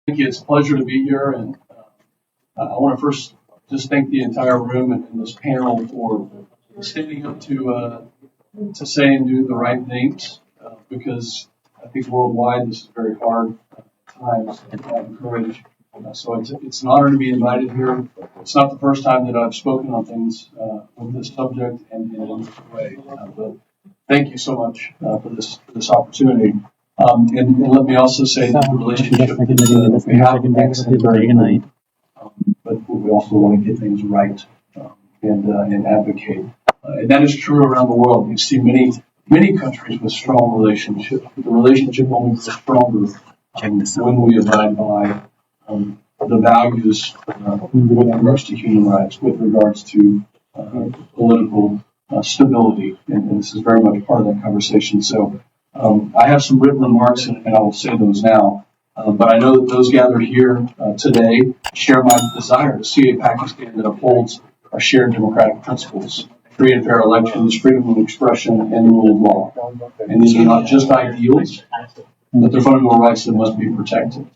Thank you. It's a pleasure to be here, and I want to first just thank the entire room and this panel for standing up to say and do the right things, because I think worldwide this is very hard times to have courage. So it's an honor to be invited here. It's not the first time that I've spoken on things with this subject and in this way, but thank you so much for this opportunity. And let me also say that the relationship that we have with Pakistan is very good, but we also want to get things right and advocate. And that is true around the world. You see many countries with strong relationships, but the relationship only grows stronger when we abide by the values with regards to human rights, with regards to political stability, and this is very much part of that conversation. So I have some written remarks, and I will say those now. But I know that those gathered here today share my desire to see a Pakistan that upholds our shared democratic principles: free and fair elections, freedom of expression, and the rule of law. And these are not just ideals, but they're fundamental rights that must be protected.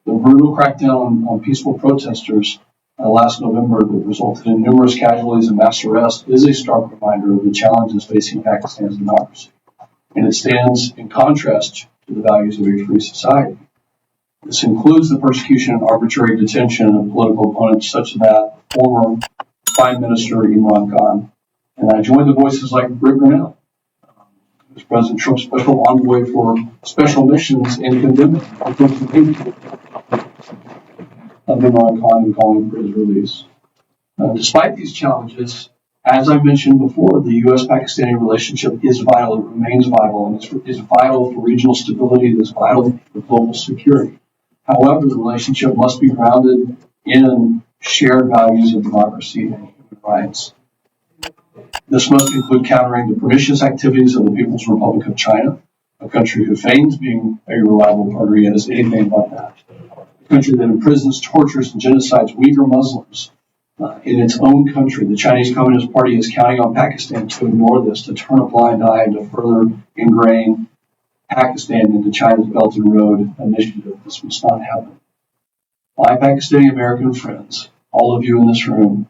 The brutal crackdown on peaceful protesters last November that resulted in numerous casualties and mass arrests is a stark reminder of the challenges facing Pakistan's democracy. And it stands in contrast to the values of a free society. This includes the persecution and arbitrary detention of political opponents such as that former Prime Minister Imran Khan. And I join the voices like Rick Grinnell, who's President Trump's special envoy for special missions, in condemning of Imran Khan and calling for his release. Despite these challenges, as I mentioned before, the U.S.-Pakistani relationship is vital. It remains vital, and it's vital for regional stability. It is vital for global security. However, the relationship must be grounded in shared values of democracy and human rights. This must include countering the pernicious activities of the People's Republic of China, a country who feigns being a reliable partner yet is anything but that. A country that imprisons, tortures, and genocides Uyghur Muslims in its own country. The Chinese Communist Party is counting on Pakistan to ignore this, to turn a blind eye, and to further ingrain Pakistan into China's Belt and Road initiative. This must not happen. My Pakistani American friends, all of you in this room,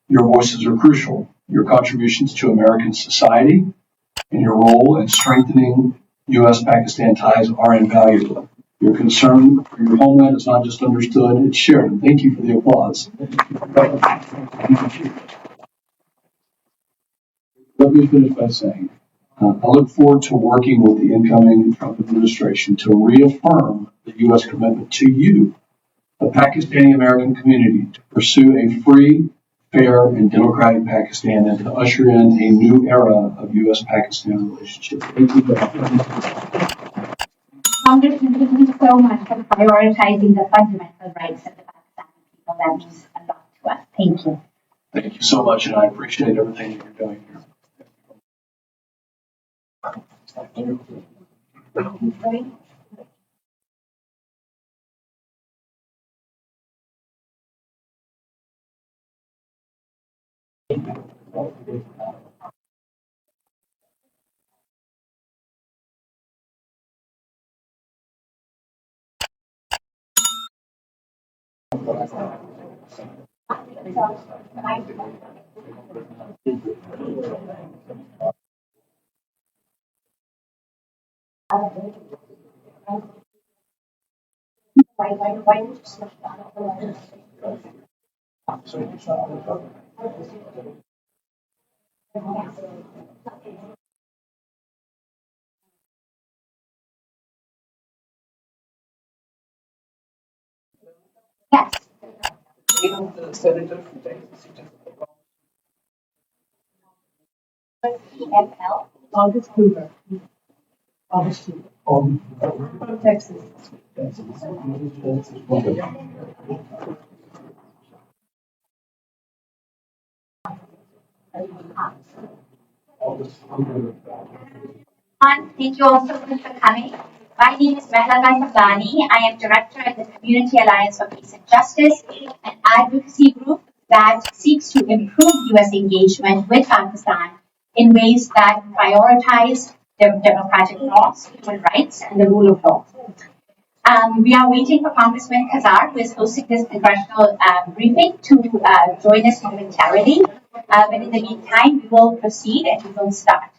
your voices are crucial. Your contributions to American society and your role in strengthening U.S.-Pakistan ties are invaluable. Your concern for your homeland is not just understood, it's shared. And thank you for the applause. Let me finish by saying, I look forward to working with the incoming Trump administration to reaffirm the U.S. commitment to you, the Pakistani American community, to pursue a free, fair, and democratic Pakistan and to usher in a new era of U.S.-Pakistan relationship. Thank you. Congressman, thank you so much for prioritizing the fundamental rights of the Pakistani people. That means a lot to us. Thank you. Thank you so much, and I appreciate everything that you're doing here. Yes. EFL. August Cooper. August Cooper. From Texas. Thank you all so much for coming. My name is Mehlaga Sabani. I am director at the Community Alliance for Peace and Justice, an advocacy group that seeks to improve U.S. engagement with Pakistan in ways that prioritize democratic norms, human rights, and the rule of law. We are waiting for Congressman Khazar, who is hosting this congressional briefing, to join us momentarily. But in the meantime, we will proceed and we will start.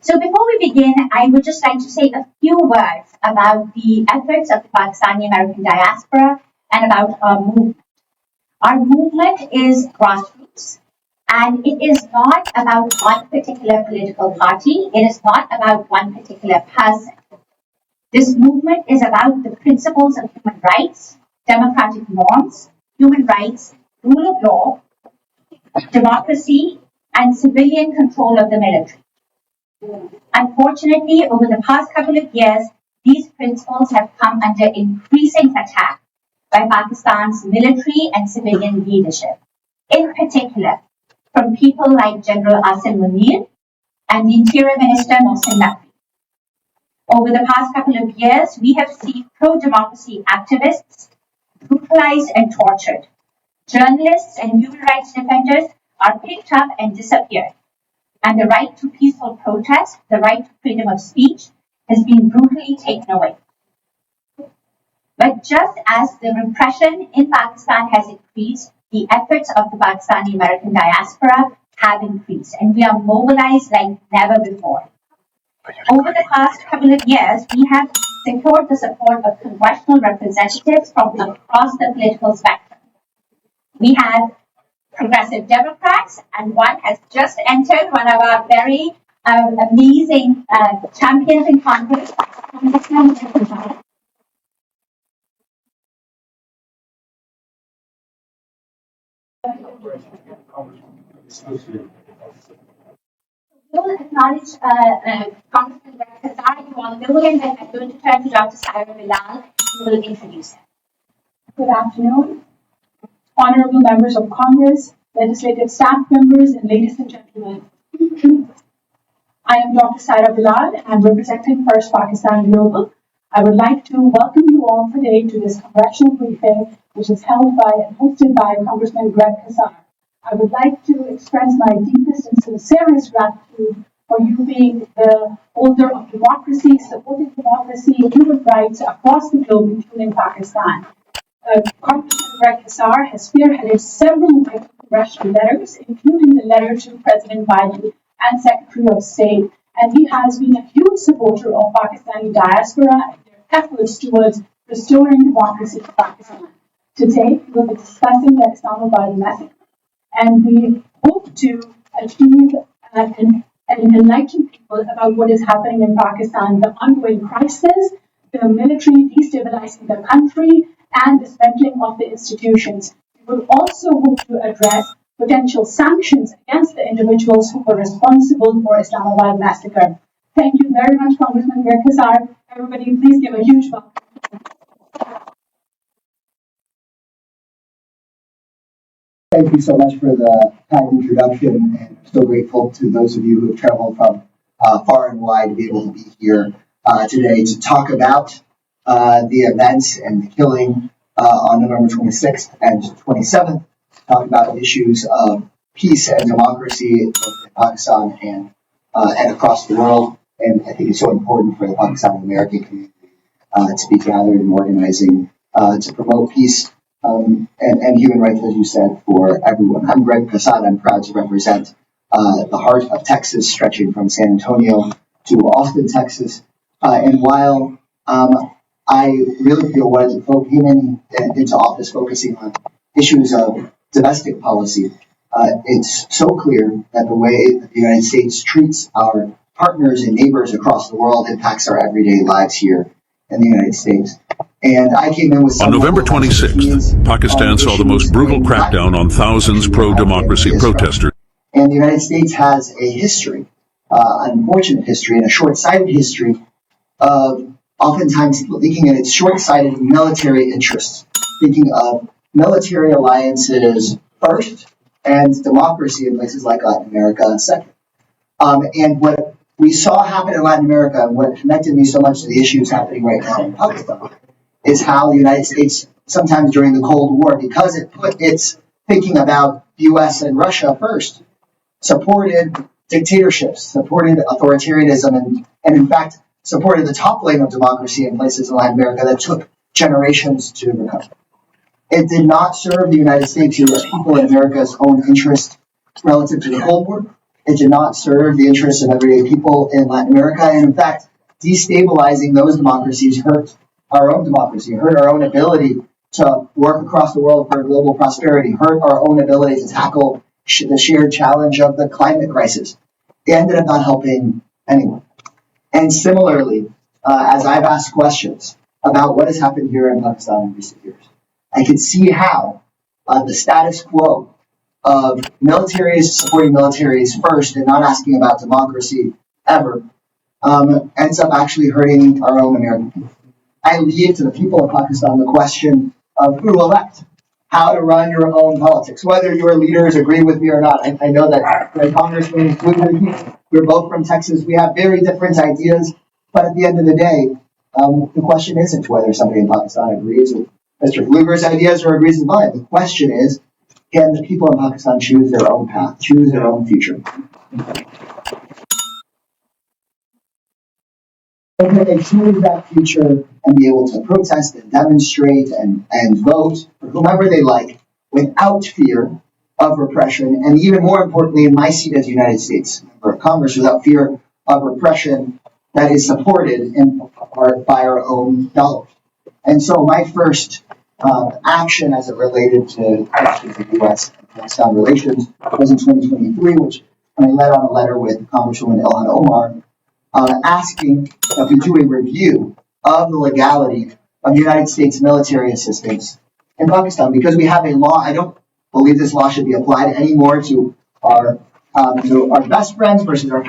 So before we begin, I would just like to say a few words about the efforts of the Pakistani American diaspora and about our movement. Our movement is grassroots, and it is not about one particular political party. It is not about one particular person. This movement is about the principles of human rights, democratic norms, human rights, rule of law, democracy, and civilian control of the military. Unfortunately, over the past couple of years, these principles have come under increasing attack by Pakistan's military and civilian leadership, in particular from people like General Asim Munir and the Interior Minister Mohsin Naqvi. Over the past couple of years, we have seen pro-democracy activists brutalized and tortured. Journalists and human rights defenders are picked up and disappeared. And the right to peaceful protest, the right to freedom of speech, has been brutally taken away. But just as the repression in Pakistan has increased, the efforts of the Pakistani American diaspora have increased, and we are mobilized like never before. Over the past couple of years, we have secured the support of congressional representatives from across the political spectrum. We have progressive Democrats, and one has just entered, one of our very amazing champions in Congress. We'll acknowledge Congressman Khazar. You all know him, and I'm going to turn to Dr. Saira Bilal, who will introduce him. Good afternoon, honorable members of Congress, legislative staff members, and ladies and gentlemen. I am Dr. Saira Bilal, and I'm representing First Pakistan Global. I would like to welcome you all today to this congressional briefing, which is held by and hosted by Congressman Greg Khazar. I would like to express my deepest and sincerest gratitude for you being the holder of democracy, supporting democracy, human rights across the globe, including Pakistan. Congressman Greg Khazar has spearheaded several congressional letters, including the letter to President Biden and Secretary of State, and he has been a huge supporter of Pakistani diaspora and their efforts towards restoring democracy to Pakistan. Today, we will be discussing the Islamabad massacre, and we hope to achieve and enlighten people about what is happening in Pakistan, the ongoing crisis, the military destabilizing the country, and dismantling of the institutions. We will also hope to address potential sanctions against the individuals who were responsible for Islamabad massacre. Thank you very much, Congressman Greg Khazar. Everybody, please give a huge welcome. Thank you so much for the kind introduction, and I'm so grateful to those of you who have traveled from far and wide to be able to be here today to talk about the events and the killing on November 26th and 27th, talk about issues of peace and democracy in Pakistan and across the world. And I think it's so important for the Pakistani American community to be gathered and organizing to promote peace and human rights, as you said, for everyone. I'm Greg Khazar. I'm proud to represent the heart of Texas, stretching from San Antonio to Austin, Texas. And while I really feel one of the came into office focusing on issues of domestic policy, it's so clear that the way that the United States treats our partners and neighbors across the world impacts our everyday lives here in the United States. And I came in with on November 26th, Pakistan saw the most brutal crackdown on thousands pro-democracy protesters. And the United States has a history, an unfortunate history, and a short-sighted history of oftentimes looking at its short-sighted military interests, thinking of military alliances first and democracy in places like Latin America second. And what we saw happen in Latin America, and what connected me so much to the issues happening right now in Pakistan, is how the United States, sometimes during the Cold War, because it put its thinking about the U.S. and Russia first, supported dictatorships, supported authoritarianism, and in fact supported the toppling of democracy in places in Latin America that took generations to recover. It did not serve the United States or the people in America's own interest relative to the Cold War. It did not serve the interests of everyday people in Latin America. And in fact, destabilizing those democracies hurt our own democracy, hurt our own ability to work across the world for global prosperity, hurt our own ability to tackle the shared challenge of the climate crisis. It ended up not helping anyone. And similarly, as I've asked questions about what has happened here in Pakistan in recent years, I could see how the status quo of militaries supporting militaries first and not asking about democracy ever ends up actually hurting our own American people. I leave to the people of Pakistan the question of who to elect, how to run your own politics, whether your leaders agree with me or not. I know that Congressman Fluger, we're both from Texas. We have very different ideas, but at the end of the day, the question isn't whether somebody in Pakistan agrees with Mr. Fluger's ideas or agrees with mine. The question is, can the people in Pakistan choose their own path, choose their own future? And can they choose that future and be able to protest and demonstrate and vote for whomever they like without fear of repression, and even more importantly, in my seat as United States member of Congress, without fear of repression that is supported in part by our own dollars. And so my first action as it related to questions of U.S. and Pakistan relations was in 2023, which I led on a letter with Congresswoman Ilhan Omar asking that we do a review of the legality of United States military assistance in Pakistan, because we have a law. I don't believe this law should be applied anymore to our best friends versus our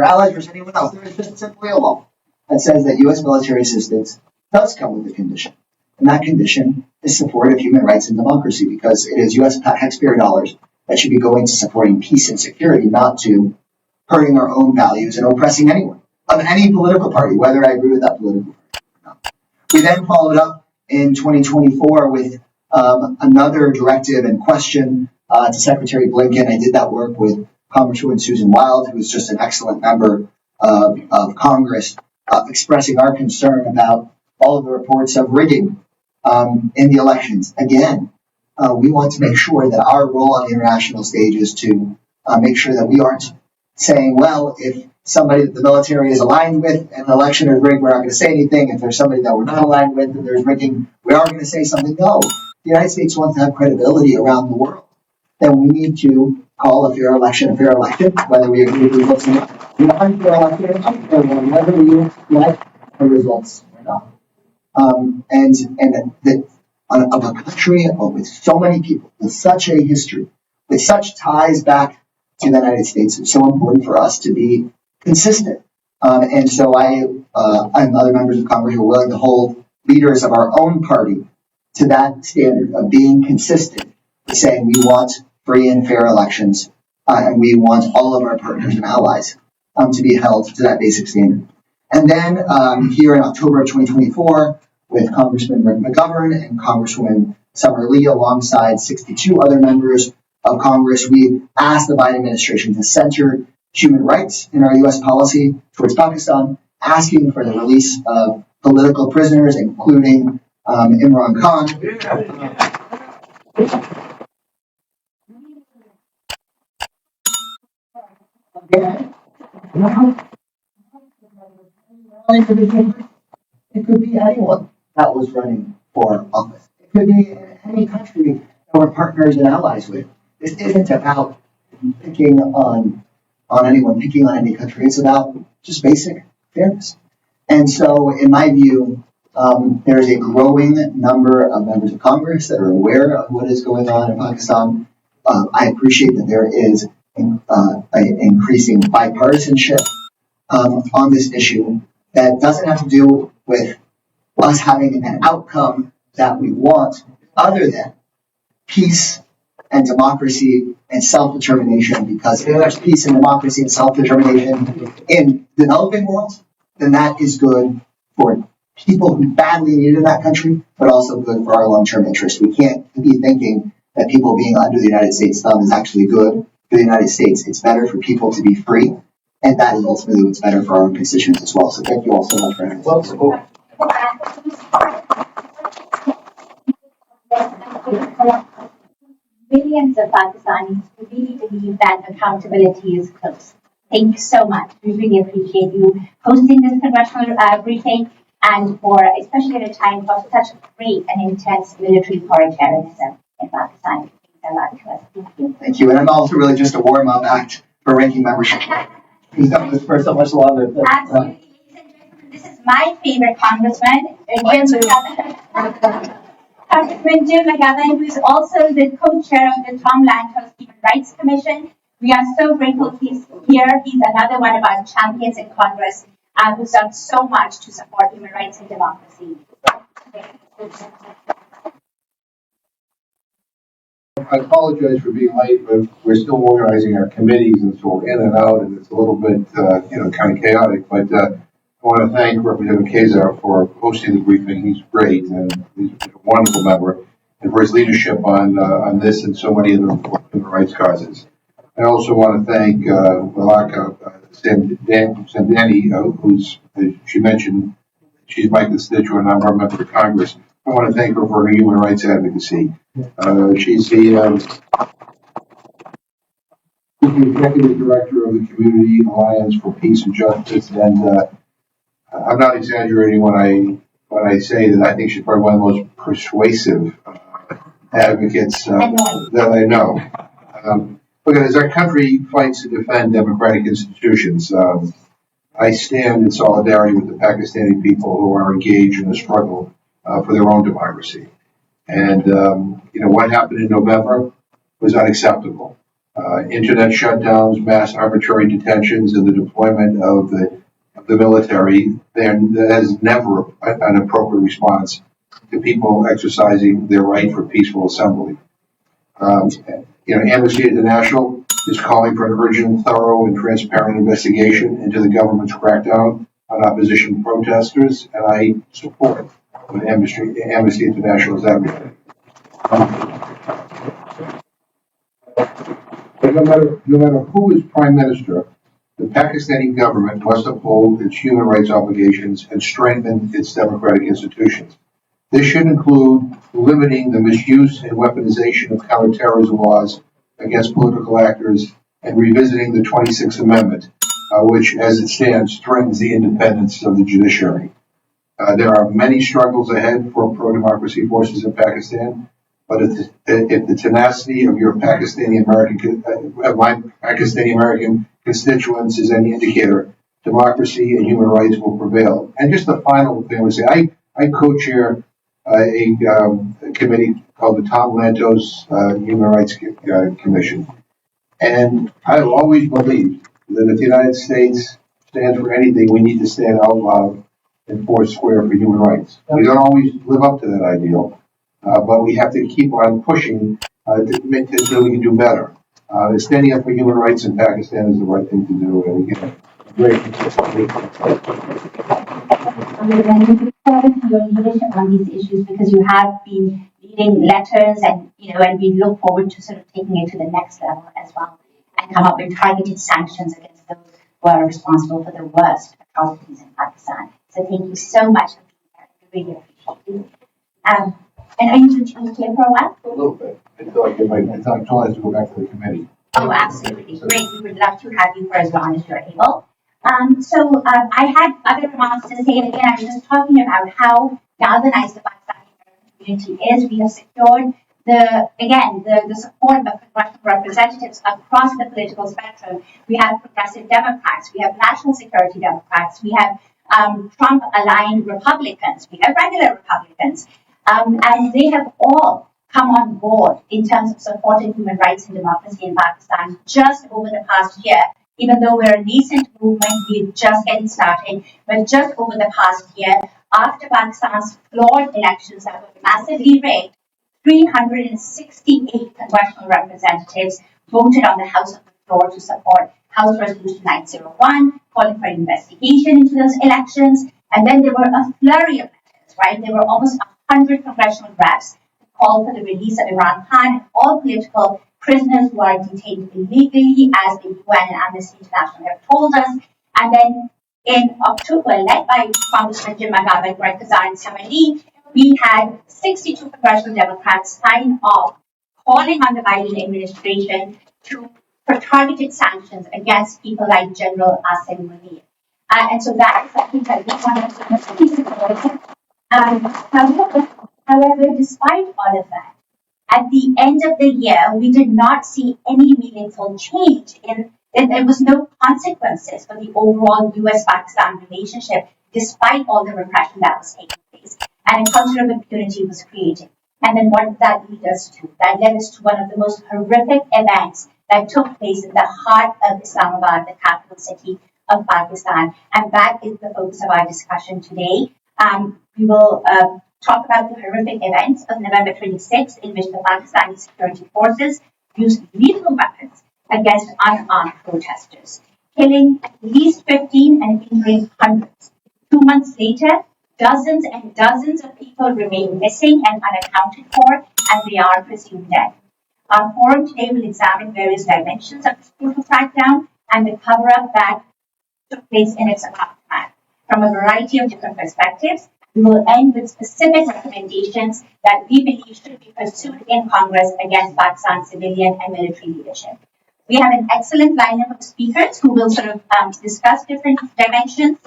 allies versus anyone else. There is just simply a law that says that U.S. military assistance does come with a condition. And that condition is support of human rights and democracy, because it is U.S. taxpayer dollars that should be going to supporting peace and security, not to hurting our own values and oppressing anyone of any political party, whether I agree with that political party or not. We then followed up in 2024 with another directive and question to Secretary Blinken. I did that work with Congresswoman Susan Wild, who is just an excellent member of Congress, expressing our concern about all of the reports of rigging in the elections. Again, we want to make sure that our role on the international stage is to make sure that we aren't saying, well, if somebody that the military is aligned with and an election is rigged, we're not going to say anything. If there's somebody that we're not aligned with and there's rigging, we are going to say something. No, the United States wants to have credibility around the world. Then we need to call a fair election, whether we agree with the results or not. An unfair election, an unfair one, whether we like the results or not. Of a country with so many people, with such a history, with such ties back to the United States, it's so important for us to be consistent. And so I and other members of Congress are willing to hold leaders of our own party to that standard of being consistent, saying we want free and fair elections, and we want all of our partners and allies to be held to that basic standard. And then here in October of 2024, with Congressman Rick McGovern and Congresswoman Summer Lee, alongside 62 other members of Congress, we asked the Biden administration to center human rights in our U.S. policy towards Pakistan, asking for the release of political prisoners, including Imran Khan. It could be anyone that was running for office. It could be in any country that we're partners and allies with. This isn't about picking on anyone, picking on any country. It's about just basic fairness. And so, in my view, there's a growing number of members of Congress that are aware of what is going on in Pakistan. I appreciate that there is an increasing bipartisanship on this issue that doesn't have to do with us having an outcome that we want, other than peace and democracy and self-determination. Because if there's peace and democracy and self-determination in developing worlds, then that is good for people who badly need it in that country, but also good for our long-term interests. We can't be thinking that people being under the United States thumb is actually good for the United States. It's better for people to be free and that is ultimately what's better for our own constituents as well. So thank you all so much for having us. Millions of Pakistanis who really believe that accountability is close. Thank you so much. We really appreciate you hosting this congressional briefing and for, especially at a time of such great and intense military authoritarianism in Pakistan. It means a lot to us. Thank you. Thank you. And I'm also really just a warm-up act for ranking membership. Who's done this for so much longer. Absolutely. Ladies and gentlemen, this is my favorite congressman, Congressman Jim McGovern, who is also the co-chair of the Tom Lantos Human Rights Commission. We are so grateful he's here. He's another one of our champions in Congress who's done so much to support human rights and democracy. I apologize for being late, but we're still organizing our committees, and so we're in and out, and it's a little bit, kind of chaotic. But I want to thank Representative Kazar for hosting the briefing. He's great, and he's a wonderful member, and for his leadership on this and so many other important human rights causes. I also want to thank Walaka Samdani, who's, as she mentioned, she's my constituent, and I'm a member of Congress. I want to thank her for her human rights advocacy. She's the executive director of the Community Alliance for Peace and Justice, and I'm not exaggerating when I say that I think she's probably one of the most persuasive advocates that I know. Look, as our country fights to defend democratic institutions, I stand in solidarity with the Pakistani people who are engaged in the struggle for their own democracy. And, what happened in November was unacceptable. Internet shutdowns, mass arbitrary detentions, and the deployment of the military, that is never an appropriate response to people exercising their right for peaceful assembly. Amnesty International is calling for an urgent, thorough, and transparent investigation into the government's crackdown on opposition protesters, and I support what Amnesty International is advocating. But no matter who is prime minister, the Pakistani government must uphold its human rights obligations and strengthen its democratic institutions. This should include limiting the misuse and weaponization of counterterrorism laws against political actors and revisiting the 26th Amendment, which, as it stands, threatens the independence of the judiciary. There are many struggles ahead for pro-democracy forces in Pakistan, but if the tenacity of your Pakistani American constituents is any indicator, democracy and human rights will prevail. And just the final thing I would say, I co-chair a committee called the Tom Lantos Human Rights Commission. And I've always believed that if the United States stands for anything, we need to stand out loud and four square for human rights. We don't always live up to that ideal, but we have to keep on pushing to make it so we can do better. Standing up for human rights in Pakistan is the right thing to do. And again, great. Your leadership on these issues, because you have been leading letters and we look forward to sort of taking it to the next level as well and come up with targeted sanctions against those who are responsible for the worst atrocities in Pakistan. So thank you so much for being here. I really appreciate you. And are you going to be here for a while? A little bit. Until I have to go back to the committee. Oh, absolutely. Great. We would love to have you for as long as you're able. I had other remarks to say, and again, I was just talking about how galvanized the Pakistani community is. We have secured the support of congressional representatives across the political spectrum. We have progressive Democrats, we have national security Democrats, we have Trump-aligned Republicans, we have regular Republicans, and they have all come on board in terms of supporting human rights and democracy in Pakistan just over the past year. Even though we're a nascent movement, we're just getting started, but just over the past year, after Pakistan's flawed elections that were massively rigged, 368 congressional representatives voted on the House of the Floor to support House Resolution 901, calling for an investigation into those elections. And then there were a flurry of letters, right? There were almost 100 congressional reps call for the release of Imran Khan and all political prisoners who are detained illegally, as the UN and Amnesty International have told us. And then in October, led by Congressman Jim McGovern, Greg Kazar, and Samali, we had 62 congressional Democrats sign off calling on the Biden administration for targeted sanctions against people like General Asim Munir. And so that is something that we want to however, despite all of that, at the end of the year, we did not see any meaningful change there was no consequences for the overall US-Pakistan relationship, despite all the repression that was taking place. And a culture of impunity was created. And then what did that lead us to? That led us to one of the most horrific events that took place in the heart of Islamabad, the capital city of Pakistan. And that is the focus of our discussion today. We will talk about the horrific events of November 26, in which the Pakistani security forces used lethal weapons against unarmed protesters, killing at least 15 and injuring hundreds. 2 months later, dozens and dozens of people remain missing and unaccounted for, and they are presumed dead. Our forum today will examine various dimensions of this brutal crackdown and the cover-up that took place in its aftermath. From a variety of different perspectives, we will end with specific recommendations that we believe should be pursued in Congress against Pakistan's civilian and military leadership. We have an excellent lineup of speakers who will sort of discuss different dimensions,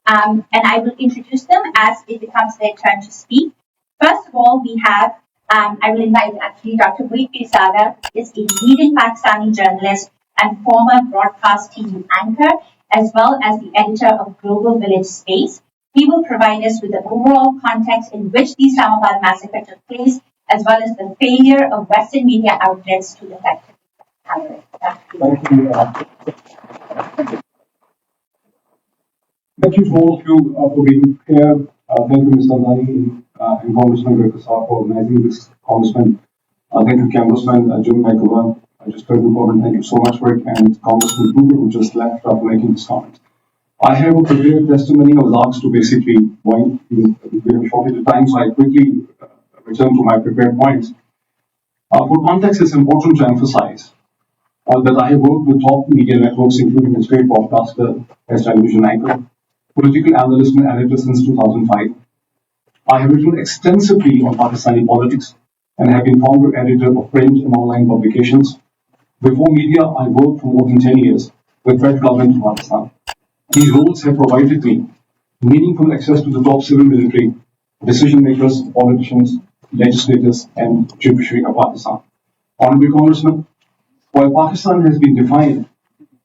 and I will introduce them as it becomes their turn to speak. First of all, we have, I will invite actually Dr. Buit Pirsaga, who is a leading Pakistani journalist and former broadcast TV anchor, as well as the editor of Global Village Space. He will provide us with the overall context in which the Islamabad massacre took place, as well as the failure of Western media outlets to effectively cover it. Thank you. Thank you for all of you for being here. Thank you, Mr. Nani and Congressman Rekasar for organizing this. Congressman, thank you, Congressman Jim McGovern. I just heard the comment. Thank you so much for it. And Congressman Cooper, who just left after making this comment. I have a prepared testimony. I was asked to basically point. We have a shortage of time, so I quickly return to my prepared points. For context, it's important to emphasize that I have worked with top media networks, including a great broadcaster, as television anchor, political analyst and editor since 2005. I have written extensively on Pakistani politics and have been founder editor of print and online publications. Before media, I worked for more than 10 years with Fed government of Pakistan. These roles have provided me meaningful access to the top civil military, decision makers, politicians, legislators, and judiciary of Pakistan. Honorable Congressman, while Pakistan has been defined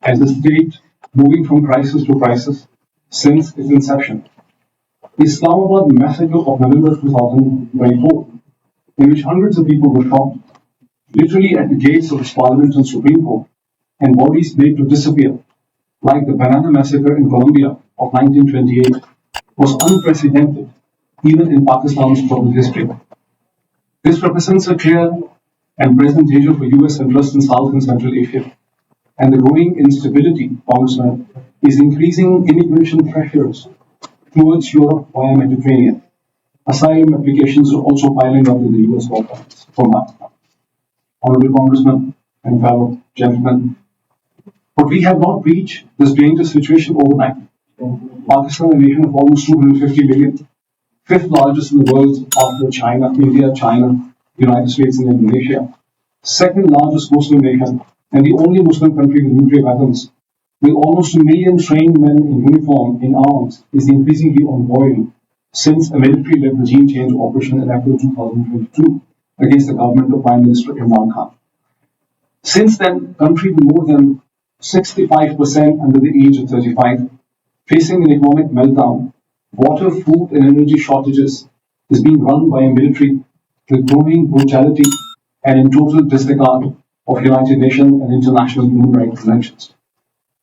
as a state moving from crisis to crisis since its inception, the Islamabad massacre of November 2024, in which hundreds of people were shot, literally at the gates of its Parliament and Supreme Court, and bodies made to disappear, like the Banana Massacre in Colombia of 1928, was unprecedented even in Pakistan's troubled history. This represents a clear and present danger for U.S. interests in South and Central Asia, and the growing instability, Congressman, is increasing immigration pressures towards Europe via Mediterranean. Asylum applications are also piling up in the U.S. borders from Pakistan. Honorable Congressman and fellow gentlemen, but we have not reached this dangerous situation overnight. Pakistan, a nation of almost 250 million, fifth largest in the world after China, India, China, United States, and Indonesia, second largest Muslim nation, and the only Muslim country with nuclear weapons, with almost 1 million trained men in uniform in arms, is increasingly on boil since a military-led regime change operation in April 2022 against the government of Prime Minister Imran Khan. Since then, country with more than 65% under the age of 35, facing an economic meltdown, water, food, and energy shortages, is being run by a military with growing brutality and in total disregard of United Nations and international human rights conventions.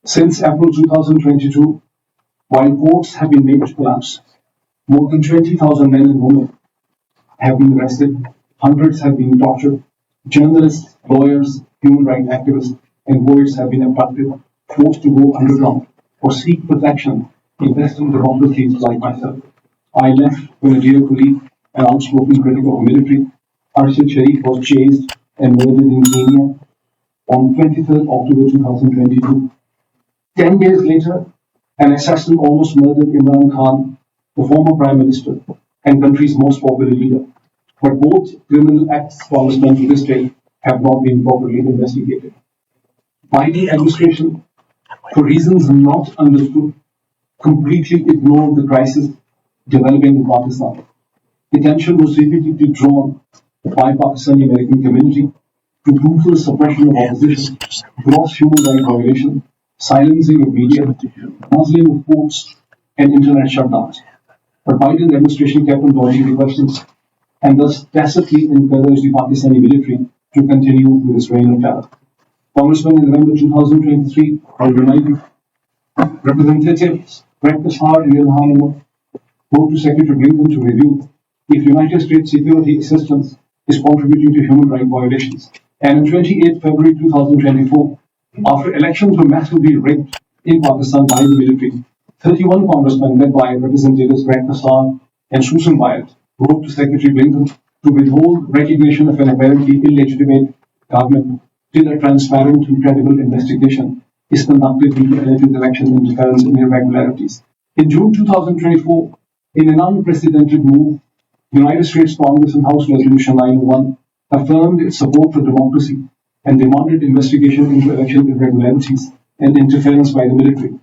Since April 2022, while courts have been made to collapse, more than 20,000 men and women have been arrested, hundreds have been tortured, journalists, lawyers, human rights activists, and poets have been abducted, forced to go underground or seek protection in Western democracies like myself. I left when a dear colleague, an outspoken critic of the military, Arshad Sharif was chased and murdered in Kenya on 23rd October 2022. 10 days later, an assassin almost murdered Imran Khan, the former Prime Minister and country's most popular leader. But both criminal acts, Congressman, to this day have not been properly investigated. Biden administration, for reasons not understood, completely ignored the crisis developing in Pakistan. Attention was repeatedly drawn by Pakistani American community to brutal suppression of opposition, gross human rights violation, silencing of media, muzzling of courts, and internet shutdowns. But Biden administration kept on dodging the questions and thus tacitly encouraged the Pakistani military to continue with its reign of terror. Congressman, in November 2023, our United Representatives Greg Casar and Ilhan Omar wrote to Secretary Blinken to review if United States security assistance is contributing to human rights violations. And on 28 February 2024, after elections were massively rigged in Pakistan by the military, 31 congressmen led by Representatives Greg Casar and Susan Wyatt wrote to Secretary Blinken to withhold recognition of an apparently illegitimate government till a transparent and credible investigation is conducted into alleged election interference and irregularities. In June 2024, in an unprecedented move, United States Congress and House Resolution 901 affirmed its support for democracy and demanded investigation into election irregularities and interference by the military.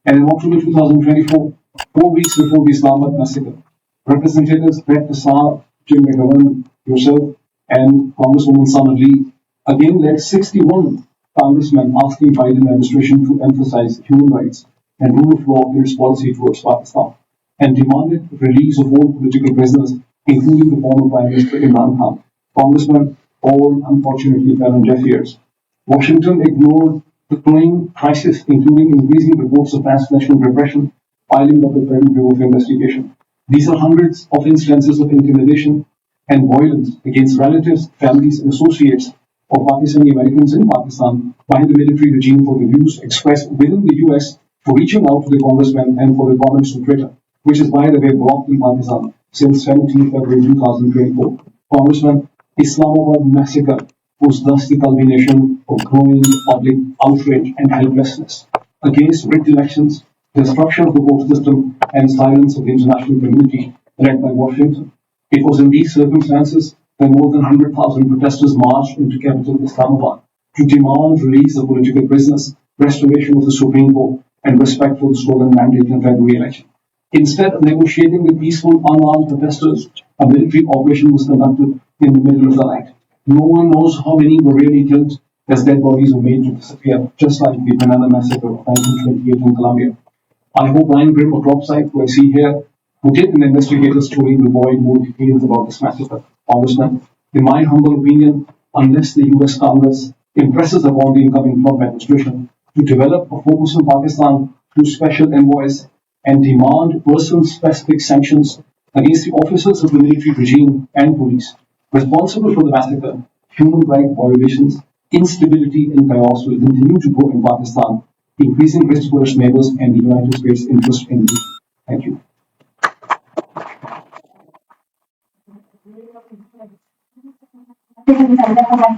And in October 2024, 4 weeks before the Islamabad massacre, Representatives Greg Casar, Jim McGovern, yourself, and Congresswoman Sana Lee again led 61 congressmen asking Biden administration to emphasize human rights and rule of law in its policy towards Pakistan, and demanded release of all political prisoners, including the former Prime Minister Imran Khan. Congressmen all unfortunately fell on deaf ears. Washington ignored the growing crisis, including increasing reports of transnational repression, piling up the Federal Bureau of Investigation. These are hundreds of instances of intimidation and violence against relatives, families, and associates of Pakistani Americans in Pakistan by the military regime for the views expressed within the US, for reaching out to the congressmen, and for the comments on Twitter, which is, by the way, blocked in Pakistan since 17 February 2024. Congressman, Islamabad massacre was thus the culmination of growing public outrage and helplessness against rigged elections, destruction of the court system, and silence of the international community led by Washington. It was in these circumstances that more than 100,000 protesters marched into capital Islamabad to demand release of political prisoners, restoration of the Supreme Court, and respect for the stolen mandate in February election. Instead of negotiating with peaceful, unarmed protesters, a military operation was conducted in the middle of the night. No one knows how many were really killed, as dead bodies were made to disappear, just like the Banana Massacre of 1928 in Colombia. I hope Ryan Grimm or Dropsite, who I see here, who did an investigative story, will provide more details about this massacre. Congressman, in my humble opinion, unless the US Congress impresses upon the incoming Trump administration to develop a focus on Pakistan through special envoys and demand person-specific sanctions against the officers of the military regime and police responsible for the massacre, human rights violations, instability and chaos will continue to grow in Pakistan, increasing risk for its neighbors and the United States' interest in it. Thank you.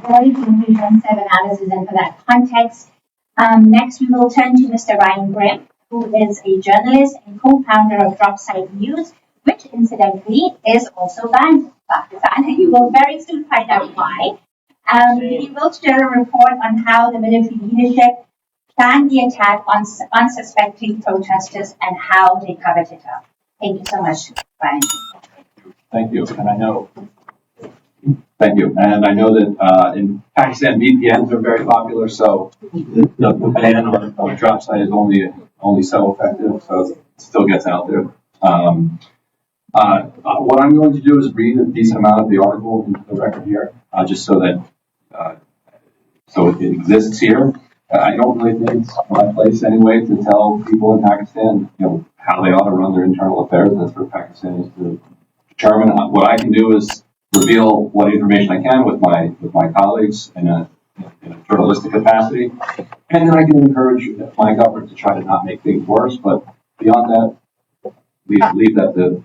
Comprehensive analysis and for that context. Next, we will turn to Mr. Ryan Grimm, who is a journalist and co-founder of Dropsite News, which incidentally is also banned in Pakistan. You will very soon find out why. He will share a report on how the military leadership planned the attack on unsuspecting protesters and how they covered it up. Thank you so much, Ryan. Thank you. And I know that in Pakistan, VPNs are very popular, so the ban on Dropsite is only so effective, so it still gets out there. What I'm going to do is read a decent amount of the article into the record here, just so that so it exists here. I don't really think it's my place anyway to tell people in Pakistan, how they ought to run their internal affairs. That's for Pakistanis to determine. What I can do is reveal what information I can with my colleagues in a journalistic capacity, and then I can encourage my government to try to not make things worse. But beyond that, we believe that the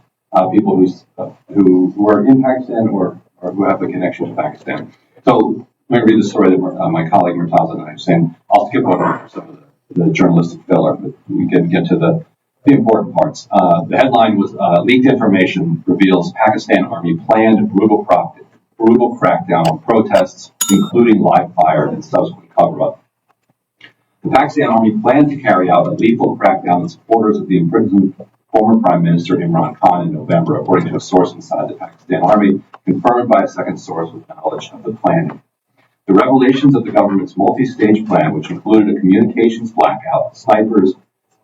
people who are in Pakistan or or who have a connection to Pakistan. So let me read the story that my colleague Murtaza and I are saying. I'll skip over some of the journalistic filler, but we can get to the important parts. The headline was leaked information reveals Pakistan Army planned brutal crackdown on protests, including live fire and subsequent cover-up. The Pakistan Army planned to carry out a lethal crackdown on supporters of the imprisoned former Prime Minister Imran Khan in November, according to a source inside the Pakistan Army, confirmed by a second source with knowledge of the planning. The revelations of the government's multi-stage plan, which included a communications blackout, snipers,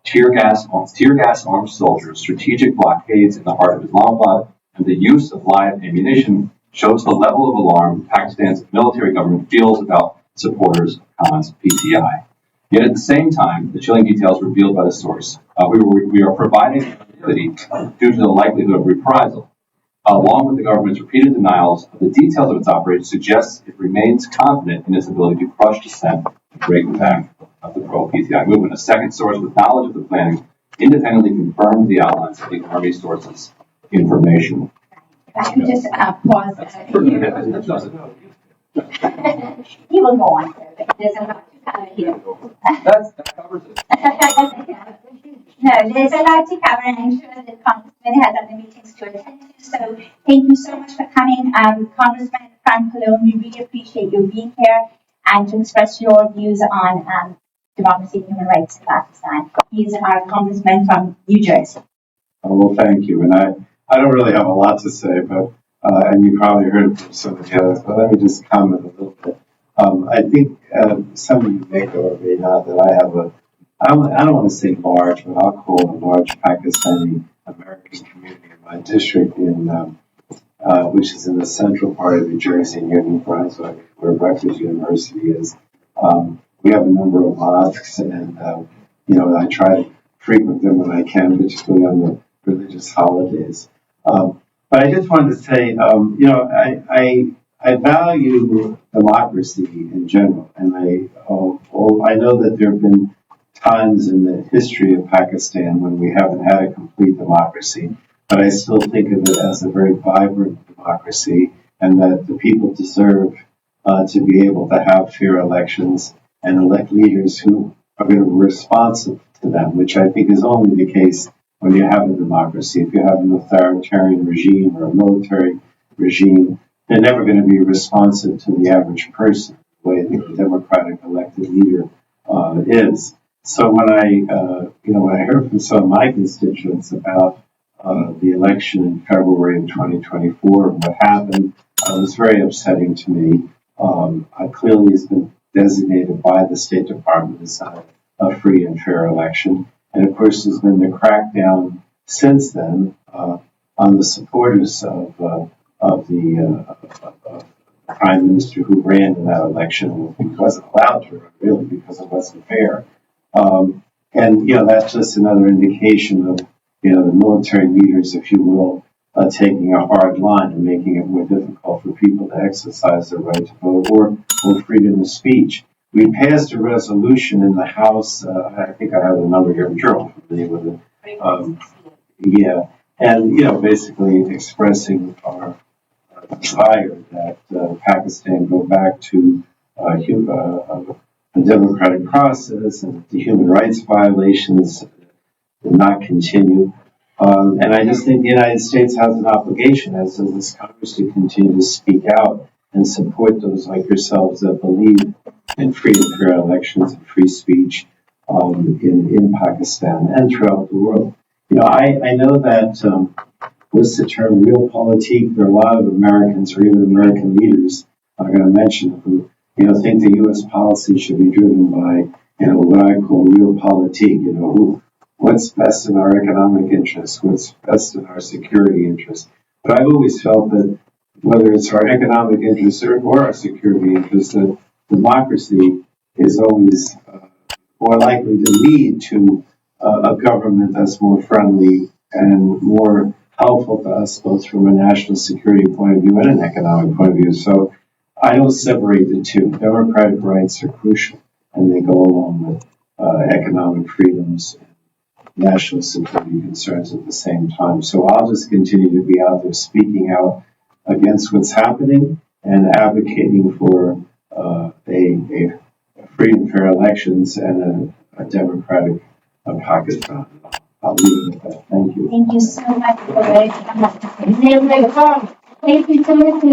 tear gas armed soldiers, strategic blockades in the heart of Islamabad, and the use of live ammunition, shows the level of alarm Pakistan's military government feels about supporters of Khan's PTI. Yet at the same time, the chilling details revealed by the source, we are providing activity due to the likelihood of reprisal. Along with the government's repeated denials of the details of its operation, suggests it remains confident in its ability to crush dissent and break the back of the pro-PTI movement. A second source with knowledge of the planning independently confirmed the outlines of the Army source's information. If I could just pause. He will go on, sir, but there's a lot to cover here. That covers it. No, there's a lot to cover, and I'm sure that Congressman has other meetings to attend to. So thank you so much for coming, Congressman Frank Cologne. We really appreciate you being here and to express your views on democracy and human rights in Pakistan. He's our congressman from New Jersey. Well, thank you. And I don't really have a lot to say, but and you probably heard it from some of the others, but let me just comment a little bit. I think some of you may know or may not that I have I don't want to say large, but I'll call it a large Pakistani American community in my district, which is in the central part of New Jersey, in Union Brunswick, where Rutgers University is. We have a number of mosques, and I try to frequent them when I can, particularly on the religious holidays. But I just wanted to say, I value democracy in general, and I know that there have been times in the history of Pakistan when we haven't had a complete democracy, but I still think of it as a very vibrant democracy, and that the people deserve to be able to have fair elections and elect leaders who are going to be responsive to them, which I think is only the case when you have a democracy. If you have an authoritarian regime or a military regime, they're never going to be responsive to the average person, the way the democratic elected leader is. So when I heard from some of my constituents about the election in February of 2024 and what happened, it was very upsetting to me. Clearly, it's been designated by the State Department as a free and fair election. And of course, there's been the crackdown since then on the supporters of the Prime Minister who ran in that election. He wasn't allowed to run, really, because it wasn't fair. And that's just another indication of the military leaders, if you will, taking a hard line and making it more difficult for people to exercise their right to vote or freedom of speech. We passed a resolution in the House. I think I have the number here. I'm sure I'm familiar with it. And basically expressing our desire that Pakistan go back to a democratic process and the human rights violations not continue. And I just think the United States has an obligation, as does this Congress, to continue to speak out and support those like yourselves that believe in free and fair elections and free speech in Pakistan and throughout the world. I know that what's the term, realpolitik? There are a lot of Americans or even American leaders I'm going to mention who think the U.S. policy should be driven by what I call realpolitik. What's best in our economic interests, what's best in our security interests. But I've always felt that whether it's our economic interests or our security interests, that democracy is always more likely to lead to a government that's more friendly and more helpful to us, both from a national security point of view and an economic point of view. So I don't separate the two. Democratic rights are crucial, and they go along with economic freedoms and national security concerns at the same time. So I'll just continue to be out there speaking out against what's happening and advocating for a free and fair elections and a democratic Pakistan. I'll leave it at that. Thank you. Thank you so much for it. Thank you so much for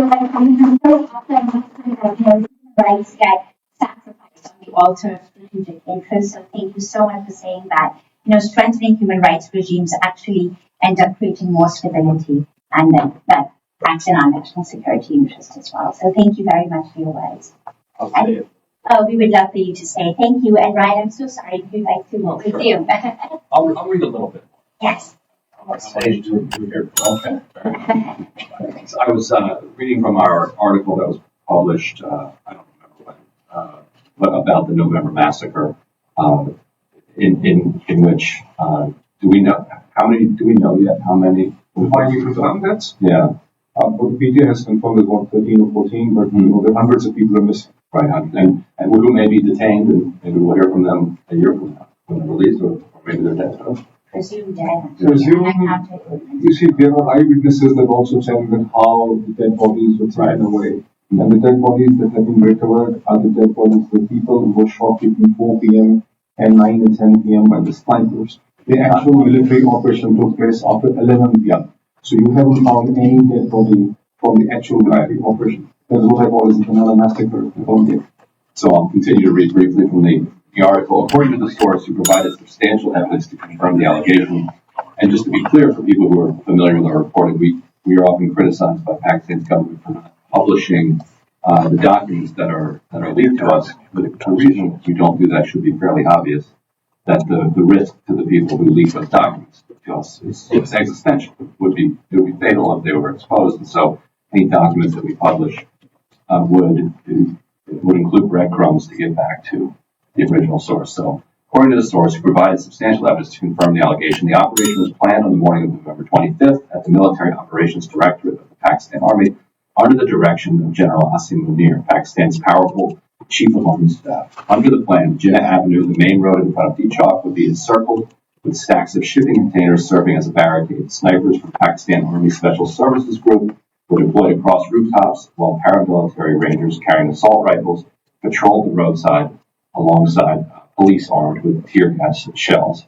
rights get sacrificed on the altar of strategic interests. So thank you so much for saying that. Strengthening human rights regimes actually end up creating more stability, and that acts in our national security interest as well. So thank you very much for your words. We would love for you to say thank you. And Ryan, I'm so sorry if you'd like to resume. I'll read a little bit. Yes. Okay. So I was reading from our article that was published, I don't remember when, but about the November massacre, in which do we know yet how many? That's Yeah. PJ has confirmed about 13 or 14, but there are hundreds of people are missing. Right, and who may be detained, and maybe we'll hear from them a year from now when they're released, or maybe they're dead. Presumed dead. You see, there are eyewitnesses that also tell that how the dead bodies were taken away. And the dead bodies that have been recovered are the dead bodies of the people who were shot between 4 p.m. and 9 and 10 p.m. by the snipers. The actual military operation took place after 11 p.m. So you haven't found any dead body from the actual military operation. That's what I call is another massacre. So I'll continue to read briefly from the article. According to the source, who provided substantial evidence to confirm the allegation, and just to be clear for people who are familiar with our reporting, we are often criticized by Pakistan's government for not publishing the documents that are leaked to us. The reason we don't do that should be fairly obvious. That the risk to the people who leak those documents to us is existential. It would be fatal if they were exposed. And so any documents that we publish would include breadcrumbs to get back to the original source. So, according to the source, who provided substantial evidence to confirm the allegation, the operation was planned on the morning of November 25th at the Military Operations Directorate of the Pakistan Army under the direction of General Asim Munir, Pakistan's powerful Chief of Army Staff. Under the plan, Jinnah Avenue, the main road in front of Chowk, would be encircled with stacks of shipping containers serving as a barricade. Snipers from Pakistan Army Special Services Group were deployed across rooftops, while paramilitary rangers carrying assault rifles patrolled the roadside alongside police armed with tear gas shells.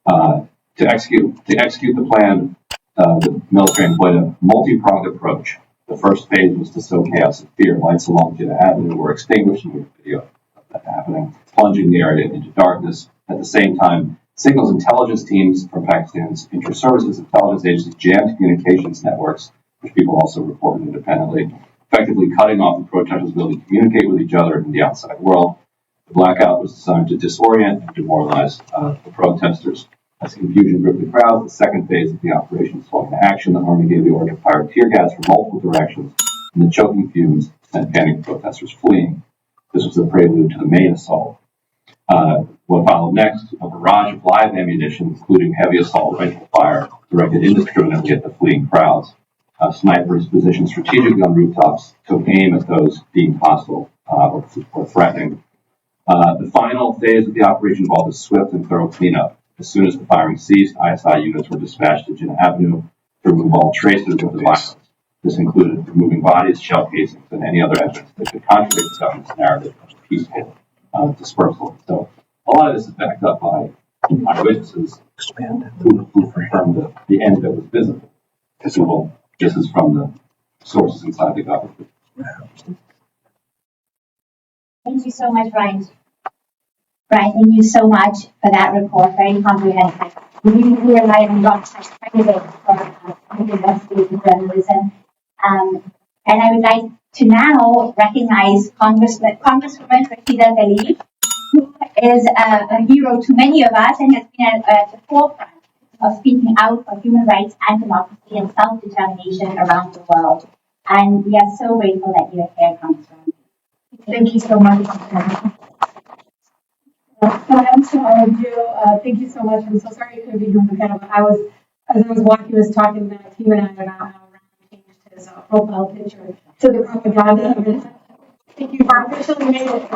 To execute the plan, the military employed a multi-pronged approach. The first phase was to sow chaos and fear. Lights along Jinnah Avenue were extinguished, and we have video of that happening, plunging the area into darkness. At the same time, signals intelligence teams from Pakistan's inter-services intelligence agencies jammed communications networks, which people also reported independently, effectively cutting off the protesters' ability to communicate with each other in the outside world. The blackout was designed to disorient and demoralize the protesters. As confusion gripped the crowd, the second phase of the operation swung into action. The army gave the order to fire tear gas from multiple directions, and the choking fumes sent panicked protesters fleeing. This was the prelude to the main assault. What followed next, a barrage of live ammunition, including heavy assault rifle fire, directed indiscriminately at the fleeing crowds. Snipers positioned strategically on rooftops took aim at those deemed hostile or threatening. The final phase of the operation involved a swift and thorough cleanup. As soon as the firing ceased, ISI units were dispatched to Jinnah Avenue to remove all traces of the violence. This included removing bodies, shell casings, and any other evidence that could contradict the government's narrative of peaceful dispersal. So a lot of this is backed up by eyewitnesses who confirmed the end that was visible. This is from the sources inside the government. Thank you so much, Ryan. Ryan, thank you so much for that report. Very comprehensive. We really rely on your credibility for investigative journalism. And I would like to now recognize Congresswoman Rashida Tlaib, who is a hero to many of us and has been at the forefront of speaking out for human rights and democracy and self-determination around the world. And we are so grateful that you're here, Congresswoman. Thank you so much. Thank you so much. I'm so sorry you couldn't be here on the panel, but as I was walking, he was talking to Tim and I about how Ryan changed his profile picture to the propaganda. Thank you for officially made it.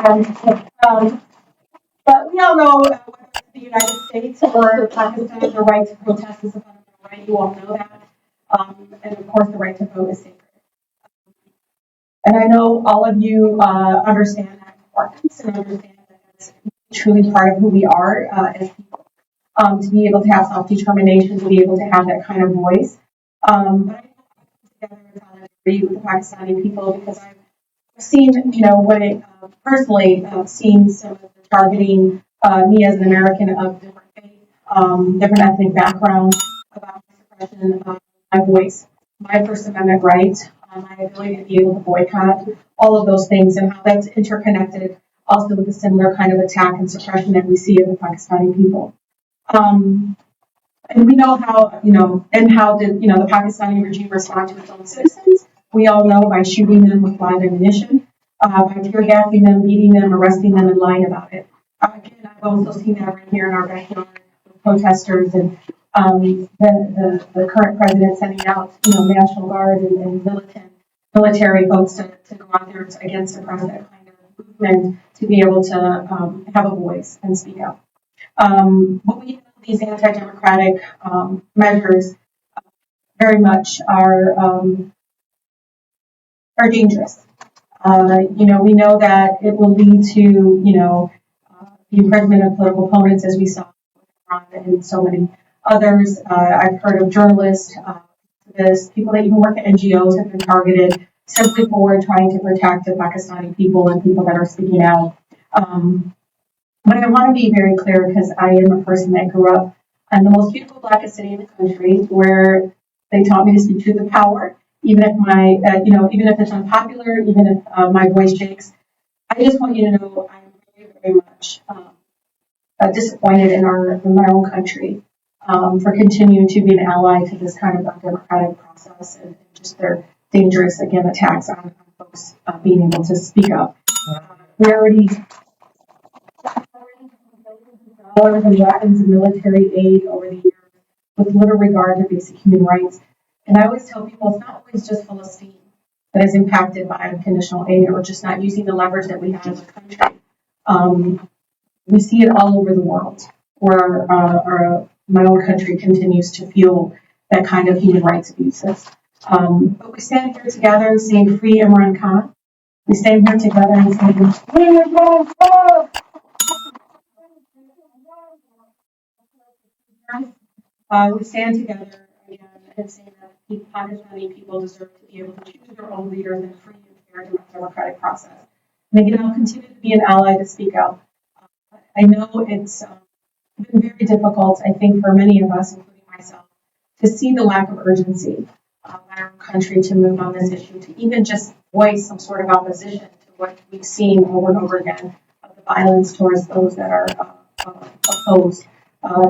But we all know whether it's the United States or Pakistan, the right to protest is a fundamental right. You all know that. And of course, the right to vote is sacred. And I know all of you understand that importance and understand that it's truly part of who we are as people. To be able to have self-determination, to be able to have that kind of voice. But I together in solidarity with the Pakistani people because I've seen, personally seen some of the targeting me as an American of different faith, different ethnic backgrounds, about suppression of my voice, my First Amendment rights, my ability to be able to boycott, all of those things, and how that's interconnected also with the similar kind of attack and suppression that we see of the Pakistani people. And we know how, and how did, the Pakistani regime respond to its own citizens. We all know by shooting them with live ammunition, by tear gassing them, beating them, arresting them, and lying about it. Again, I've also seen that right here in our backyard with protesters and the current president sending out, National Guard and military folks to go out there against suppress that kind of movement to be able to have a voice and speak up. But we know these anti-democratic measures very much are dangerous. We know that it will lead to, the imprisonment of political opponents, as we saw and so many others. I've heard of journalists, people that even work at NGOs have been targeted simply for trying to protect the Pakistani people and people that are speaking out. But I want to be very clear because I am a person that grew up in the most beautiful, blackest city in the country, where they taught me to speak truth to power, even if even if it's unpopular, even if my voice shakes. I just want you to know I'm very, very much disappointed in my own country for continuing to be an ally to this kind of undemocratic process and just their dangerous, again, attacks on folks being able to speak up. We already dollars in weapons and military aid over the years with little regard to basic human rights. And I always tell people it's not always just Palestine that is impacted by unconditional aid or just not using the leverage that we have as a country. We see it all over the world where my own country continues to fuel that kind of human rights abuses. But we stand here together saying free Imran Khan. We stand here together and saying free Imran Khan. We stand together again and say that the Pakistani people deserve to be able to choose their own leaders in a free and fair democratic process. And again, I'll continue to be an ally to speak up. I know it's been very difficult, I think, for many of us, including myself, to see the lack of urgency by our country to move on this issue, to even just voice some sort of opposition to what we've seen over and over again of the violence towards those that are opposed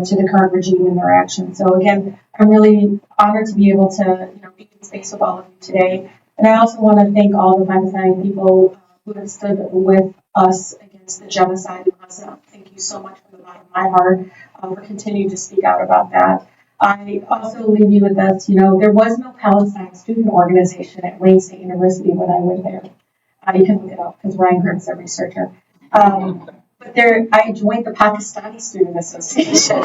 to the current regime and their actions. So again, I'm really honored to be able to be in space with all of you today. And I also want to thank all the Pakistani people who have stood with us against the genocide in Gaza. Thank you so much from the bottom of my heart for continuing to speak out about that. I also leave you with this, there was no Palestine student organization at Wayne State University when I went there. You can look it up because Ryan Gert's a researcher. But I joined the Pakistani Student Association.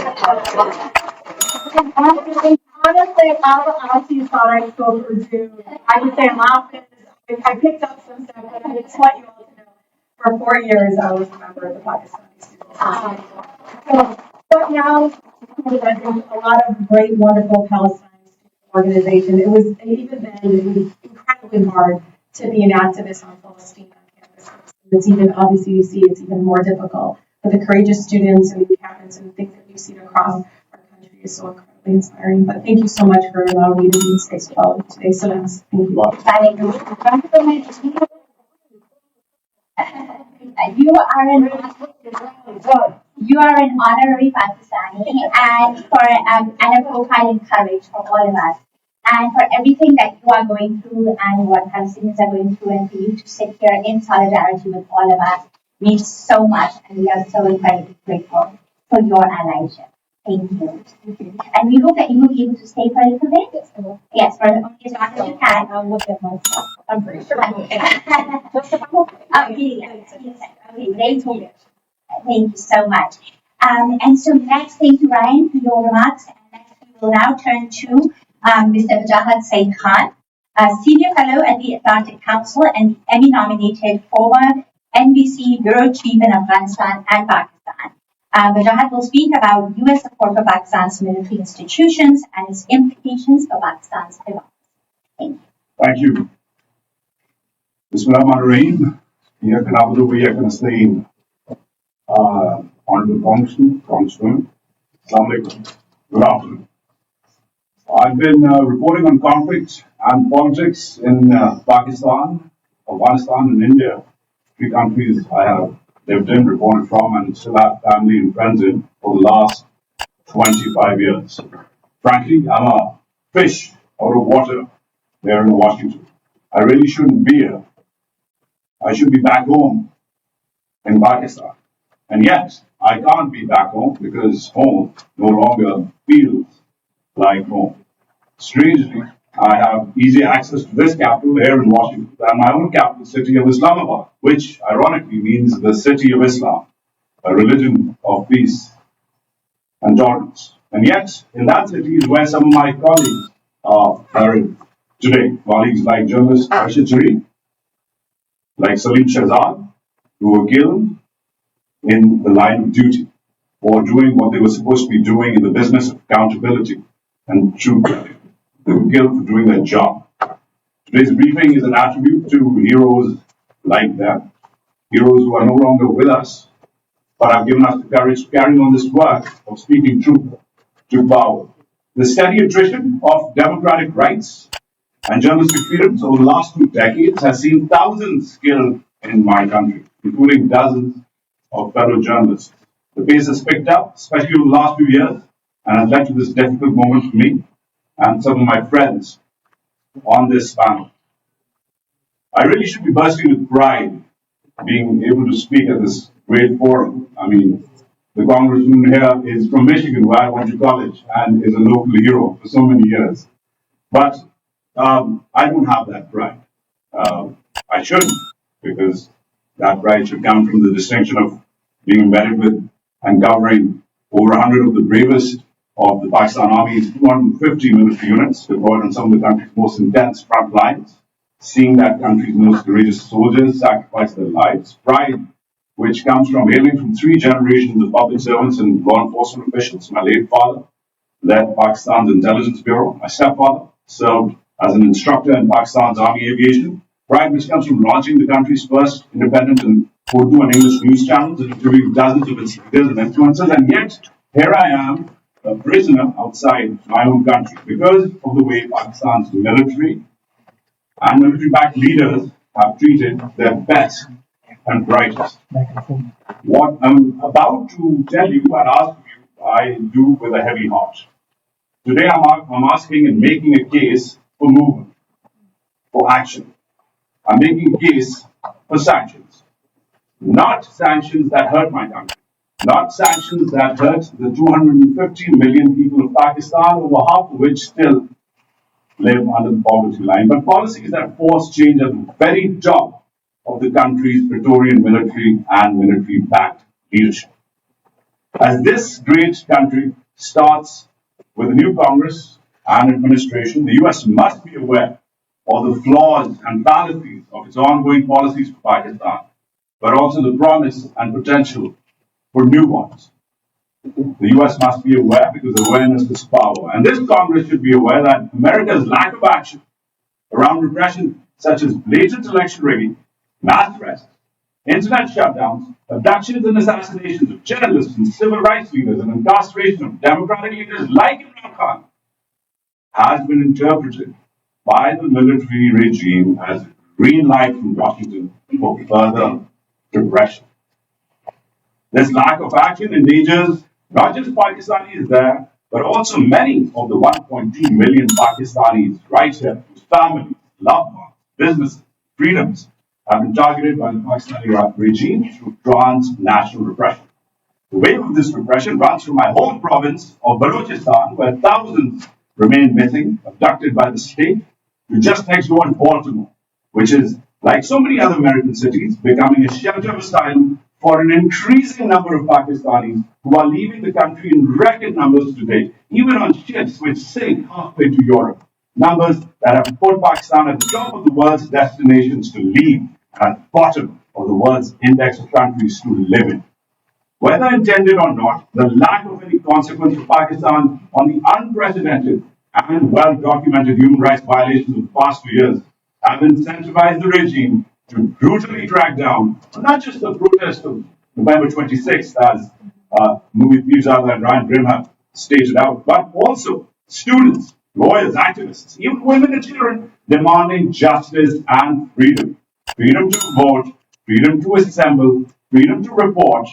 Honestly, I actually thought I spoke Urdu. I would say Hafiz. I picked up some stuff, but I just want you all to know, for 4 years I was a member of the Pakistani Student Association. But now, a lot of great, wonderful Palestine organization. Even then, it was incredibly hard to be an activist on Palestine on campus. It's even, obviously, you see it's even more difficult. But the courageous students and captains and things that we've seen across our country is so incredibly inspiring. But thank you so much for allowing me to be in space with all of you today. So nice. Thank you. You are an honorary Pakistani and a profiling courage for all of us. And for everything that you are going through and what Palestinians are going through, and for you to sit here in solidarity with all of us means so much, and we are so incredibly grateful for your allyship. Thank you. And we hope that you will be able to stay for a little bit. Yes, for only as long as you can. I'll look at my stuff. I'm pretty sure. Okay, thank you. Thank you so much. And so next, thank you, Ryan, for your remarks. And next, we will now turn to Mr. Jahad Said Khan. Senior Fellow at the Atlantic Council and the Emmy-nominated former NBC Bureau Chief in Afghanistan and Pakistan. Wajahat will speak about U.S. support for Pakistan's military institutions and its implications for Pakistan's democracy. Thank you. Thank you. Bismillahirrahmanirrahim. Honorable Congressman, Assalamu alaikum. Good afternoon. I've been reporting on conflicts and politics in Pakistan, Afghanistan, and India, 3 countries I have lived in, reported from, and still have family and friends in for the last 25 years. Frankly, I'm a fish out of water there in Washington. I really shouldn't be here. I should be back home in Pakistan. And yet, I can't be back home because home no longer feels like home. Strangely, I have easy access to this capital here in Washington and my own capital city of Islamabad, which ironically means the city of Islam, a religion of peace and tolerance. And yet, in that city is where some of my colleagues are buried today. Colleagues like journalist Rashid Sharif, like Salim Shahzad, who were killed in the line of duty or doing what they were supposed to be doing in the business of accountability and truth. They were killed for doing their job. Today's briefing is an attribute to heroes like them, heroes who are no longer with us, but have given us the courage to carry on this work of speaking truth to power. The steady attrition of democratic rights and journalistic freedoms over the last 2 decades has seen thousands killed in my country, including dozens of fellow journalists. The pace has picked up, especially over the last few years, and has led to this difficult moment for me and some of my friends on this panel. I really should be bursting with pride being able to speak at this great forum. I mean, the congressman here is from Michigan, where I went to college, and is a local hero for so many years. But I don't have that pride. I shouldn't, because that pride should come from the distinction of being embedded with and covering over 100 of the bravest of the Pakistan Army's 250 military units deployed on some of the country's most intense front lines, seeing that country's most courageous soldiers sacrifice their lives. Pride, which comes from hailing from 3 generations of public servants and law enforcement officials. My late father led Pakistan's intelligence bureau. My stepfather served as an instructor in Pakistan's Army aviation. Pride, which comes from launching the country's first independent and Urdu and English news channels and interviewing dozens of its leaders and influencers. And yet, here I am, a prisoner outside my own country because of the way Pakistan's military and military-backed leaders have treated their best and brightest. What I'm about to tell you and ask you, I do with a heavy heart. Today I'm asking and making a case for movement, for action. I'm making a case for sanctions. Not sanctions that hurt my country. Not sanctions that hurt the 250 million people of Pakistan, over half of which still live under the poverty line, but policies that force change at the very top of the country's Praetorian military and military-backed leadership. As this great country starts with a new Congress and administration, the U.S. must be aware of the flaws and fallacies of its ongoing policies for Pakistan, but also the promise and potential for new ones. The U.S. must be aware because awareness is power. And this Congress should be aware that America's lack of action around repression, such as blatant election rigging, mass arrests, internet shutdowns, abductions and assassinations of journalists and civil rights leaders, and incarceration of democratic leaders like Imran Khan, has been interpreted by the military regime as a green light from Washington for further repression. This lack of action endangers not just Pakistanis there, but also many of the 1.2 million Pakistanis right here whose families, loved ones, businesses, freedoms have been targeted by the Pakistani regime through transnational repression. The wave of this repression runs through my home province of Balochistan, where thousands remain missing, abducted by the state, to just next door in Baltimore, which is, like so many other American cities, becoming a shelter of asylum for an increasing number of Pakistanis who are leaving the country in record numbers today, even on ships which sail halfway to Europe. Numbers that have put Pakistan at the top of the world's destinations to live and at the bottom of the world's index of countries to live in. Whether intended or not, the lack of any consequence for Pakistan on the unprecedented and well-documented human rights violations of the past 2 years have incentivized the regime to brutally track down not just the protest of November 26th, as Movie Pirzada and Ryan Grimm have stated out, but also students, lawyers, activists, even women and children demanding justice and freedom. Freedom to vote, freedom to assemble, freedom to report,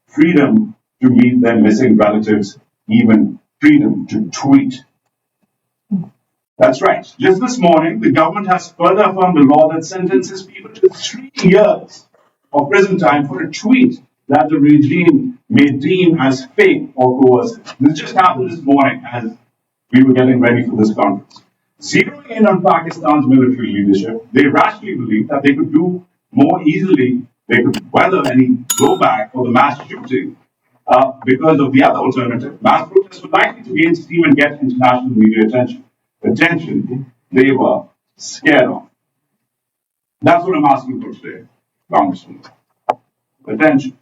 freedom to meet their missing relatives, even freedom to tweet. That's right. Just this morning, the government has further affirmed a law that sentences people to 3 years of prison time for a tweet that the regime may deem as fake or coercive. This just happened this morning as we were getting ready for this conference. Zeroing in on Pakistan's military leadership, they rashly believed that they could do more easily, they could weather any blowback for the mass shooting because of the other alternative. Mass protests were likely to gain steam and get international media attention. Attention they were scared of. That's what I'm asking for today, Congressman. Attention.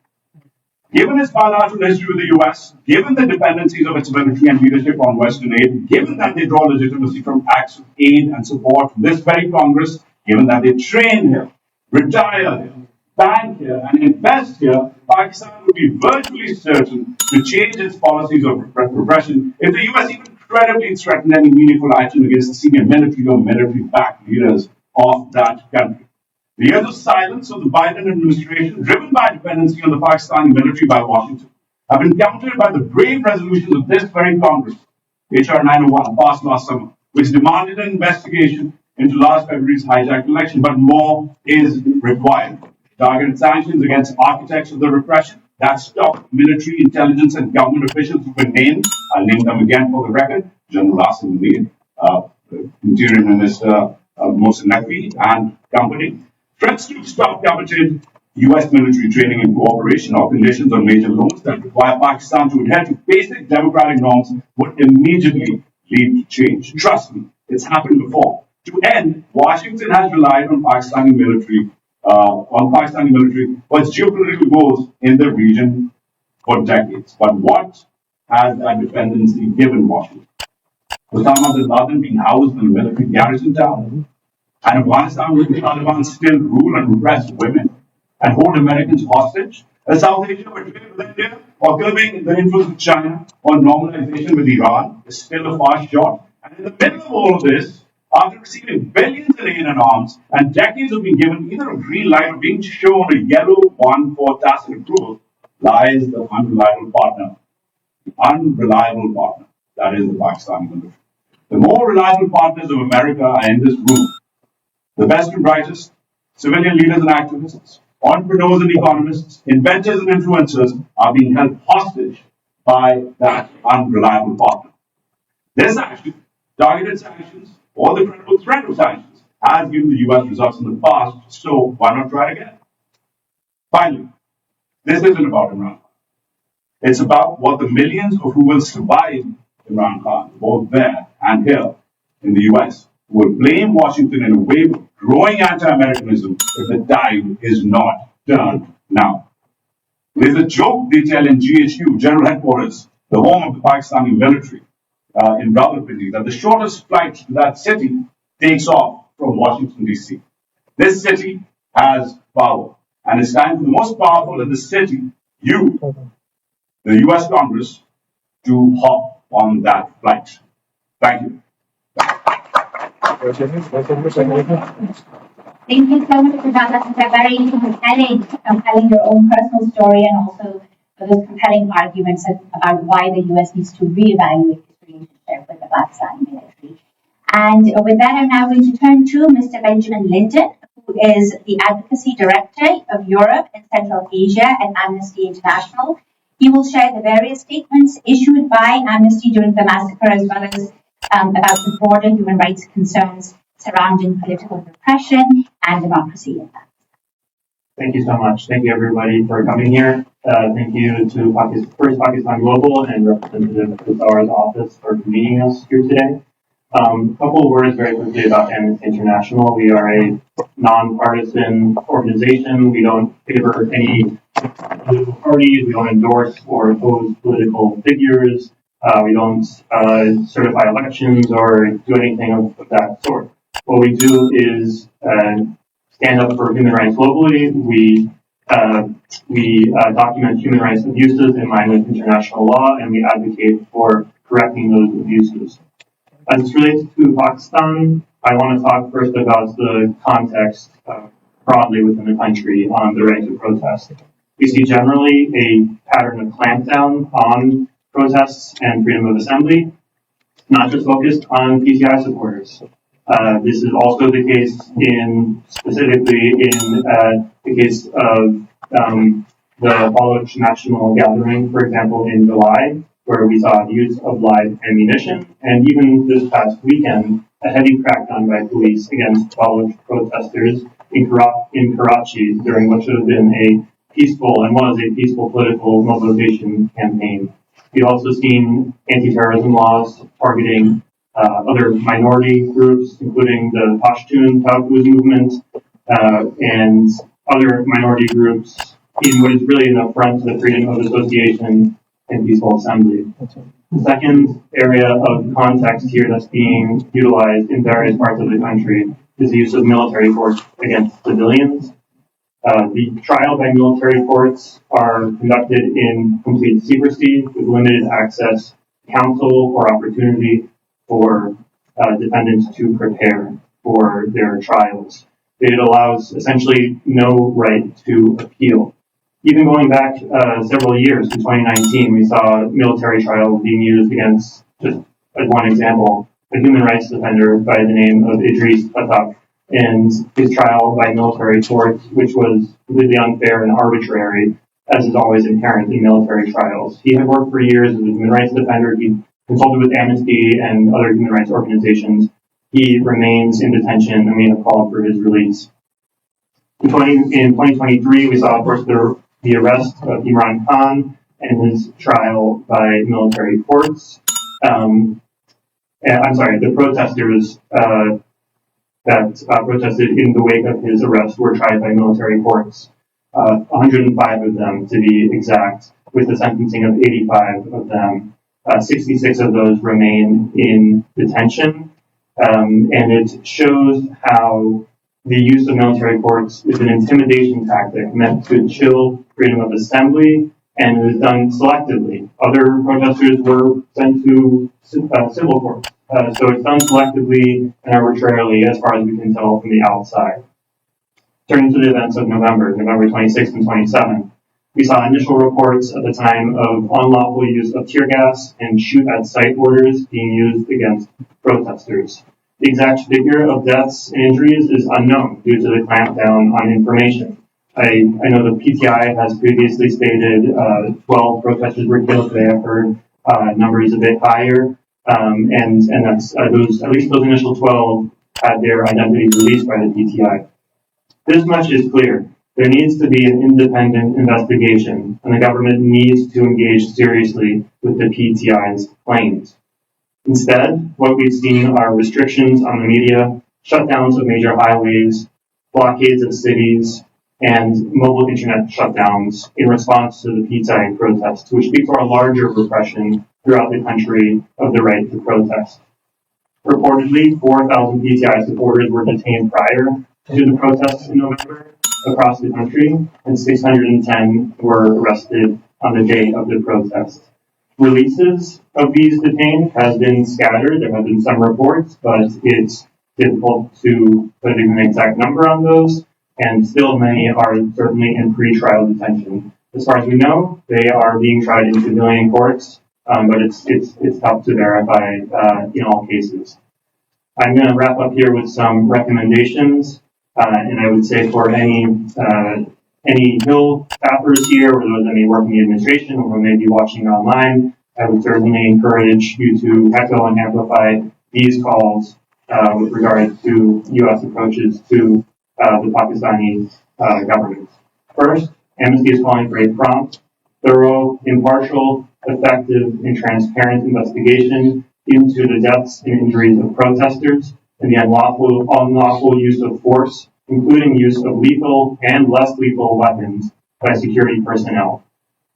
Given its bilateral history with the US, given the dependencies of its military and leadership on Western aid, given that they draw legitimacy from acts of aid and support from this very Congress, given that they train here, retire here, bank here, and invest here, Pakistan would be virtually certain to change its policies of repression if the US even credibly threatened any meaningful action against the senior military or military-backed leaders of that country. The years of silence of the Biden administration, driven by dependency on the Pakistani military by Washington, have been countered by the brave resolutions of this very Congress, H.R. 901, passed last summer, which demanded an investigation into last February's hijacked election. But more is required. Targeted sanctions against architects of the repression that stopped military, intelligence, and government officials who were named. I'll name them again for the record: General Asim Munir, Interior Minister Mohsen Naqvi, and company. Threats to stop coveted U.S. military training and cooperation or conditions on major loans that require Pakistan to adhere to basic democratic norms would immediately lead to change. Trust me, it's happened before. To end, Washington has relied on Pakistani military for its geopolitical goals in the region for decades. But what has that dependency given Washington? Osama bin Laden being housed in a military garrison town, and Afghanistan where the Taliban still rule and repress women and hold Americans hostage, a South Asia where trade with India or curbing the influence of China or normalization with Iran is still a far shot. And in the middle of all of this, after receiving billions in aid and arms and decades of being given either a green light or being shown a yellow one for tacit approval, lies the unreliable partner. The unreliable partner, that is the Pakistani military. The more reliable partners of America are in this room. The best and brightest, civilian leaders and activists, entrepreneurs and economists, inventors and influencers are being held hostage by that unreliable partner. This action, targeted sanctions, or the credible threat of sanctions, has given the US results in the past, so why not try it again? Finally, this isn't about Imran Khan. It's about what the millions of who will survive Imran Khan, both there and here in the US, will blame Washington in a wave of growing anti-Americanism if the tide is not turned now. There's a joke they tell in GHQ, General Headquarters, the home of the Pakistani military, in Rawalpindi, that the shortest flight to that city takes off from Washington, D.C. This city has power, and it's time for the most powerful in the city, you, the U.S. Congress, to hop on that flight. Thank you. Thank you so much for that. That's very compelling your own personal story and also for those compelling arguments about why the U.S. needs to reevaluate its relationship with the Pakistani military. And with that, I'm now going to turn to Mr. Benjamin Linden, who is the Advocacy Director of Europe and Central Asia at Amnesty International. He will share the various statements issued by Amnesty during the massacre, as well as about the broader human rights concerns surrounding political repression and democracy in Pakistan. Thank you so much. Thank you, everybody, for coming here. Thank you to First Pakistan Global and Representative Kassar's office for convening us here today. A couple of words very quickly about Amnesty International. We are a nonpartisan organization. We don't favor any political parties. We don't endorse or oppose political figures. We don't certify elections or do anything of that sort. What we do is stand up for human rights globally. We document human rights abuses in line with international law, and we advocate for correcting those abuses. As it relates to Pakistan, I want to talk first about the context broadly within the country on the right to protest. We see generally a pattern of clampdown on protests and freedom of assembly, not just focused on PTI supporters. This is also the case specifically in the case of the Baloch National Gathering, for example, in July, where we saw use of live ammunition, and even this past weekend, a heavy crackdown by police against Baloch protesters in Karachi during what should have been a peaceful and was a peaceful political mobilization campaign. We've also seen anti-terrorism laws targeting other minority groups, including the Pashtun Taghuz movement and other minority groups in what is really an affront to the freedom of association and peaceful assembly. The second area of context here that's being utilized in various parts of the country is the use of military force against civilians. The trial by military courts are conducted in complete secrecy with limited access to counsel or opportunity for defendants to prepare for their trials. It allows essentially no right to appeal. Even going back several years to 2019, we saw military trials being used against, just as one example, a human rights defender by the name of Idris Atak, and his trial by military courts, which was completely unfair and arbitrary, as is always inherent in military trials. He had worked for years as a human rights defender. He consulted with Amnesty and other human rights organizations. He remains in detention, and we have called for his release. In 2023, we saw, of course, the arrest of Imran Khan and his trial by military courts. The protesters that protested in the wake of his arrest were tried by military courts. 105 of them, to be exact, with the sentencing of 85 of them. 66 of those remain in detention. And it shows how the use of military courts is an intimidation tactic meant to chill freedom of assembly, and it is done selectively. Other protesters were sent to civil courts. So it's done selectively and arbitrarily as far as we can tell from the outside. Turning to the events of November 26th and 27th, we saw initial reports at the time of unlawful use of tear gas and shoot-at-sight orders being used against protesters. The exact figure of deaths and injuries is unknown due to the clampdown on information. I know the PTI has previously stated 12 protesters were killed. Today I've heard numbers a bit higher, and that's at least those initial 12 had their identities released by the PTI. This much is clear. There needs to be an independent investigation, and the government needs to engage seriously with the PTI's claims. Instead, what we've seen are restrictions on the media, shutdowns of major highways, blockades of cities, and mobile internet shutdowns in response to the PTI protests, which speak for a larger repression throughout the country of the right to protest. Reportedly, 4,000 PTI supporters were detained prior to the protests in November across the country, and 610 were arrested on the day of the protest. Releases of these detained has been scattered. There have been some reports, but it's difficult to put an exact number on those, and still many are certainly in pre-trial detention. As far as we know, they are being tried in civilian courts, but it's tough to verify in all cases. I'm going to wrap up here with some recommendations, and I would say for any Hill staffers here, or those that may work in the administration or who may be watching online, I would certainly encourage you to echo and amplify these calls with regard to U.S. approaches to the Pakistani government. First, Amnesty is calling for a prompt, thorough, impartial, effective, and transparent investigation into the deaths and injuries of protesters and the unlawful use of force, including use of lethal and less lethal weapons by security personnel.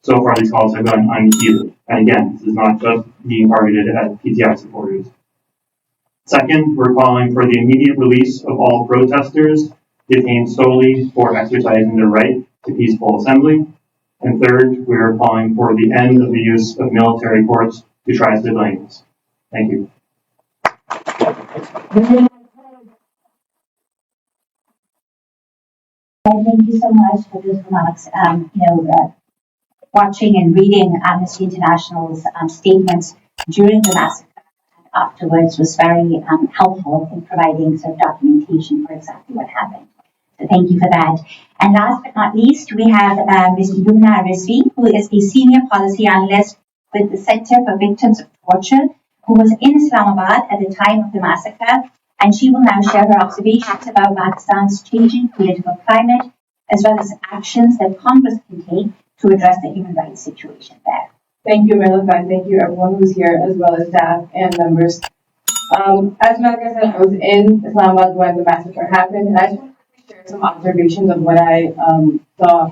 So far, these calls have gone unheeded. And again, this is not just being targeted at PTI supporters. Second, we're calling for the immediate release of all protesters detained solely for exercising their right to peaceful assembly. And third, we are calling for the end of the use of military courts to try civilians. Thank you. Thank you so much for those remarks. Watching and reading Amnesty International's statements during the massacre and afterwards was very helpful in providing sort of documentation for exactly what happened. So thank you for that. And last but not least, we have Mr. Yumna Rizvi, who is the Senior Policy Analyst with the Center for Victims of Torture, who was in Islamabad at the time of the massacre, and she will now share her observations about Pakistan's changing political climate, as well as actions that Congress can take to address the human rights situation there. Thank you, Malika, and thank you everyone who's here, as well as staff and members. As Malika said, I was in Islamabad when the massacre happened, and I just want to quickly share some observations of what I saw.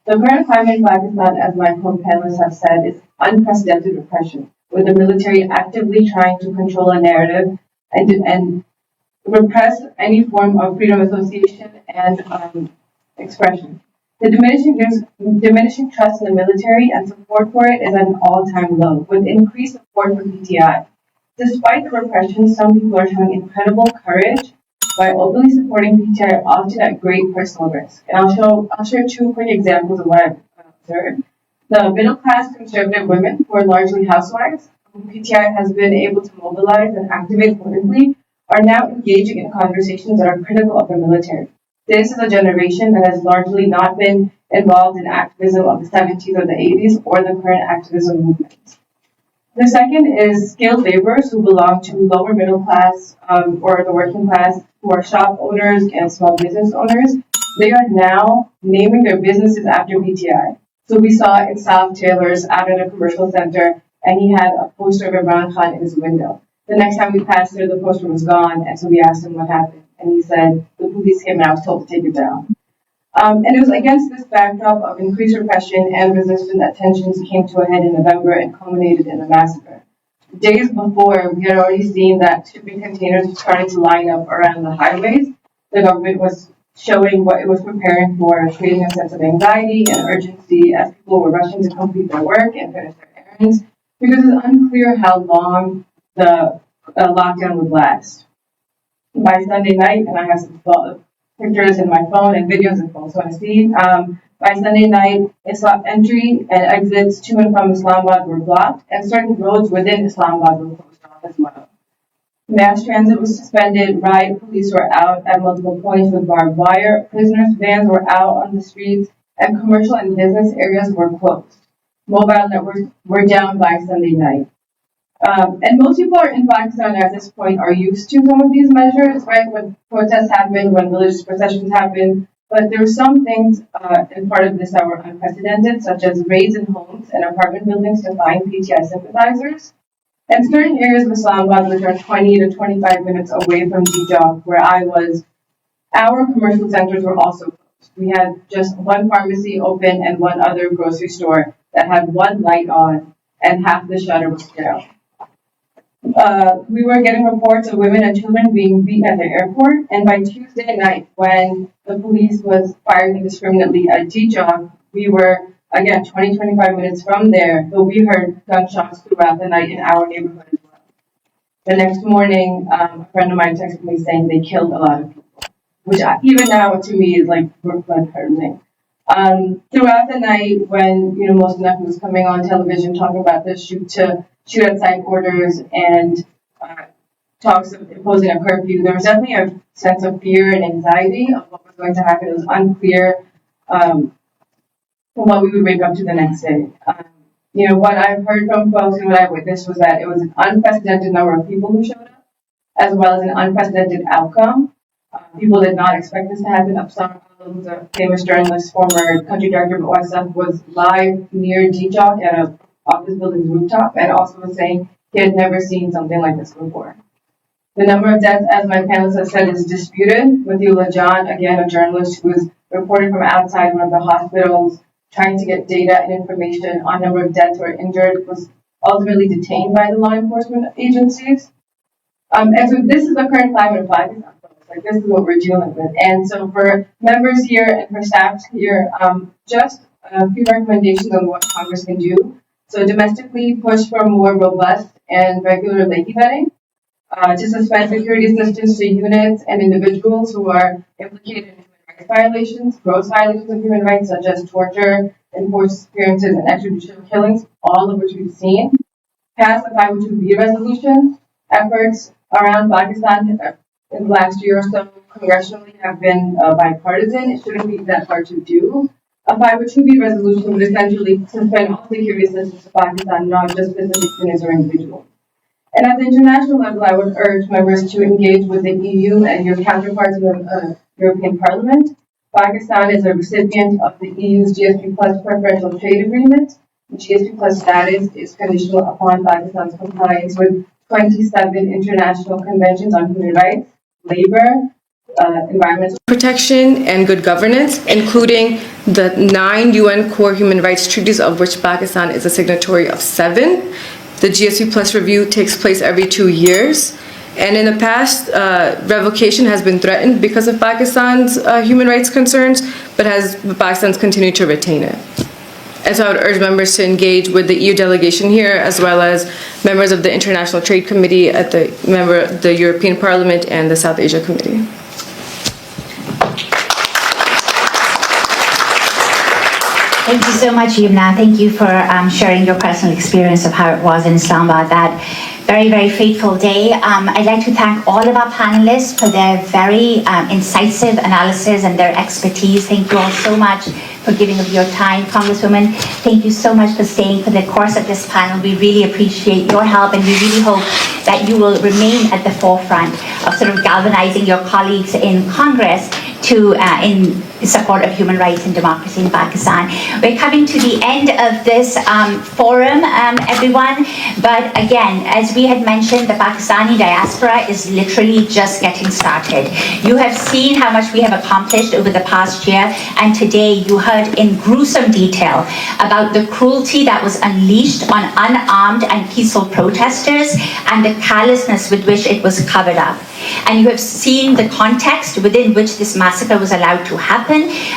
The current climate in Pakistan, as my co-panelists have said, is unprecedented repression, with the military actively trying to control a narrative and repress any form of freedom of association and expression. The diminishing trust in the military and support for it is at an all-time low, with increased support for PTI. Despite the repression, some people are showing incredible courage by openly supporting PTI, often at great personal risk. And I'll share two quick examples of what I've observed. The middle-class conservative women, who are largely housewives, whom PTI has been able to mobilize and activate politically, are now engaging in conversations that are critical of the military. This is a generation that has largely not been involved in activism of the 70s or the 80s or the current activism movements. The second is skilled laborers who belong to lower middle class or the working class, who are shop owners and small business owners. They are now naming their businesses after PTI. So we saw Insaf Taylor's out at a commercial center, and he had a poster of Imran Khan in his window. The next time we passed there, the poster was gone, and so we asked him what happened. And he said, the police came and I was told to take it down. And it was against this backdrop of increased repression and resistance that tensions came to a head in November and culminated in the massacre. Days before, we had already seen that shipping containers were starting to line up around the highways. The government was showing what it was preparing for, creating a sense of anxiety and urgency as people were rushing to complete their work and finish their errands, because it's unclear how long the lockdown would last. By Sunday night, and I have some pictures in my phone and videos if folks want to see. By Sunday night, entry and exits to and from Islamabad were blocked, and certain roads within Islamabad were closed off as well. Mass transit was suspended, riot police were out at multiple points with barbed wire, prisoners' vans were out on the streets, and commercial and business areas were closed. Mobile networks were down by Sunday night. And most people in Pakistan at this point are used to some of these measures, right? When protests happen, when religious processions happen. But there were some things in part of this that were unprecedented, such as raids in homes and apartment buildings to find PTI sympathizers. And certain areas of Islamabad, which are 20 to 25 minutes away from Dijak, where I was, our commercial centers were also closed. We had just one pharmacy open and one other grocery store that had one light on, and half the shutter was down. We were getting reports of women and children being beaten at the airport, and by Tuesday night, when the police was firing indiscriminately at Dijak, we were, again, 20-25 minutes from there, but we heard gunshots throughout the night in our neighborhood as well. The next morning, a friend of mine texted me saying they killed a lot of people, which even now to me is like blood-curdling. Throughout the night, when most of them was coming on television talking about the shoot outside orders and talks of imposing a curfew, there was definitely a sense of fear and anxiety of what was going to happen. It was unclear what we would wake up to the next day. What I've heard from folks and what I witnessed was that it was an unprecedented number of people who showed up, as well as an unprecedented outcome. People did not expect this to happen. Absar, who's a famous journalist, former country director of OSF, was live near Dijak at a office building's rooftop, and also was saying he had never seen something like this before. The number of deaths, as my panelists have said, is disputed. Wadiullah John, again, a journalist who was reported from outside one of the hospitals, trying to get data and information on number of deaths or injured, was ultimately detained by the law enforcement agencies. And so this is the current climate of Pakistan. Like, this is what we're dealing with. And so for members here and for staff here, just a few recommendations on what Congress can do. So domestically push for more robust and regular laity vetting, to suspend security assistance to units and individuals who are implicated in human rights violations, gross violations of human rights such as torture, enforced appearances, and extrajudicial killings, all of which we've seen. Pass a 502B resolution. Efforts around Pakistan in the last year or so congressionally have been bipartisan. It shouldn't be that hard to do. A 502B resolution would essentially suspend all security assistance to Pakistan, not just specific units or individuals. And at the international level, I would urge members to engage with the EU and your counterparts in the European Parliament. Pakistan is a recipient of the EU's GSP Plus preferential trade agreement. The GSP Plus status is conditional upon Pakistan's compliance with 27 international conventions on human rights, labor, environmental protection, and good governance, including the 9 UN core human rights treaties, of which Pakistan is a signatory of 7. The GSP Plus review takes place every 2 years. And in the past, revocation has been threatened because of Pakistan's human rights concerns, but Pakistan's continued to retain it. And so I would urge members to engage with the EU delegation here, as well as members of the International Trade Committee at the European Parliament and the South Asia Committee. Thank you so much, Yumna. Thank you for sharing your personal experience of how it was in Islamabad that very, very fateful day. I'd like to thank all of our panelists for their very incisive analysis and their expertise. Thank you all so much for giving of your time. Congresswoman, thank you so much for staying for the course of this panel. We really appreciate your help, and we really hope that you will remain at the forefront of sort of galvanizing your colleagues in Congress to in support of human rights and democracy in Pakistan. We're coming to the end of this forum, everyone. But again, as we had mentioned, the Pakistani diaspora is literally just getting started. You have seen how much we have accomplished over the past year, and today you heard in gruesome detail about the cruelty that was unleashed on unarmed and peaceful protesters and the callousness with which it was covered up. And you have seen the context within which this massacre was allowed to happen.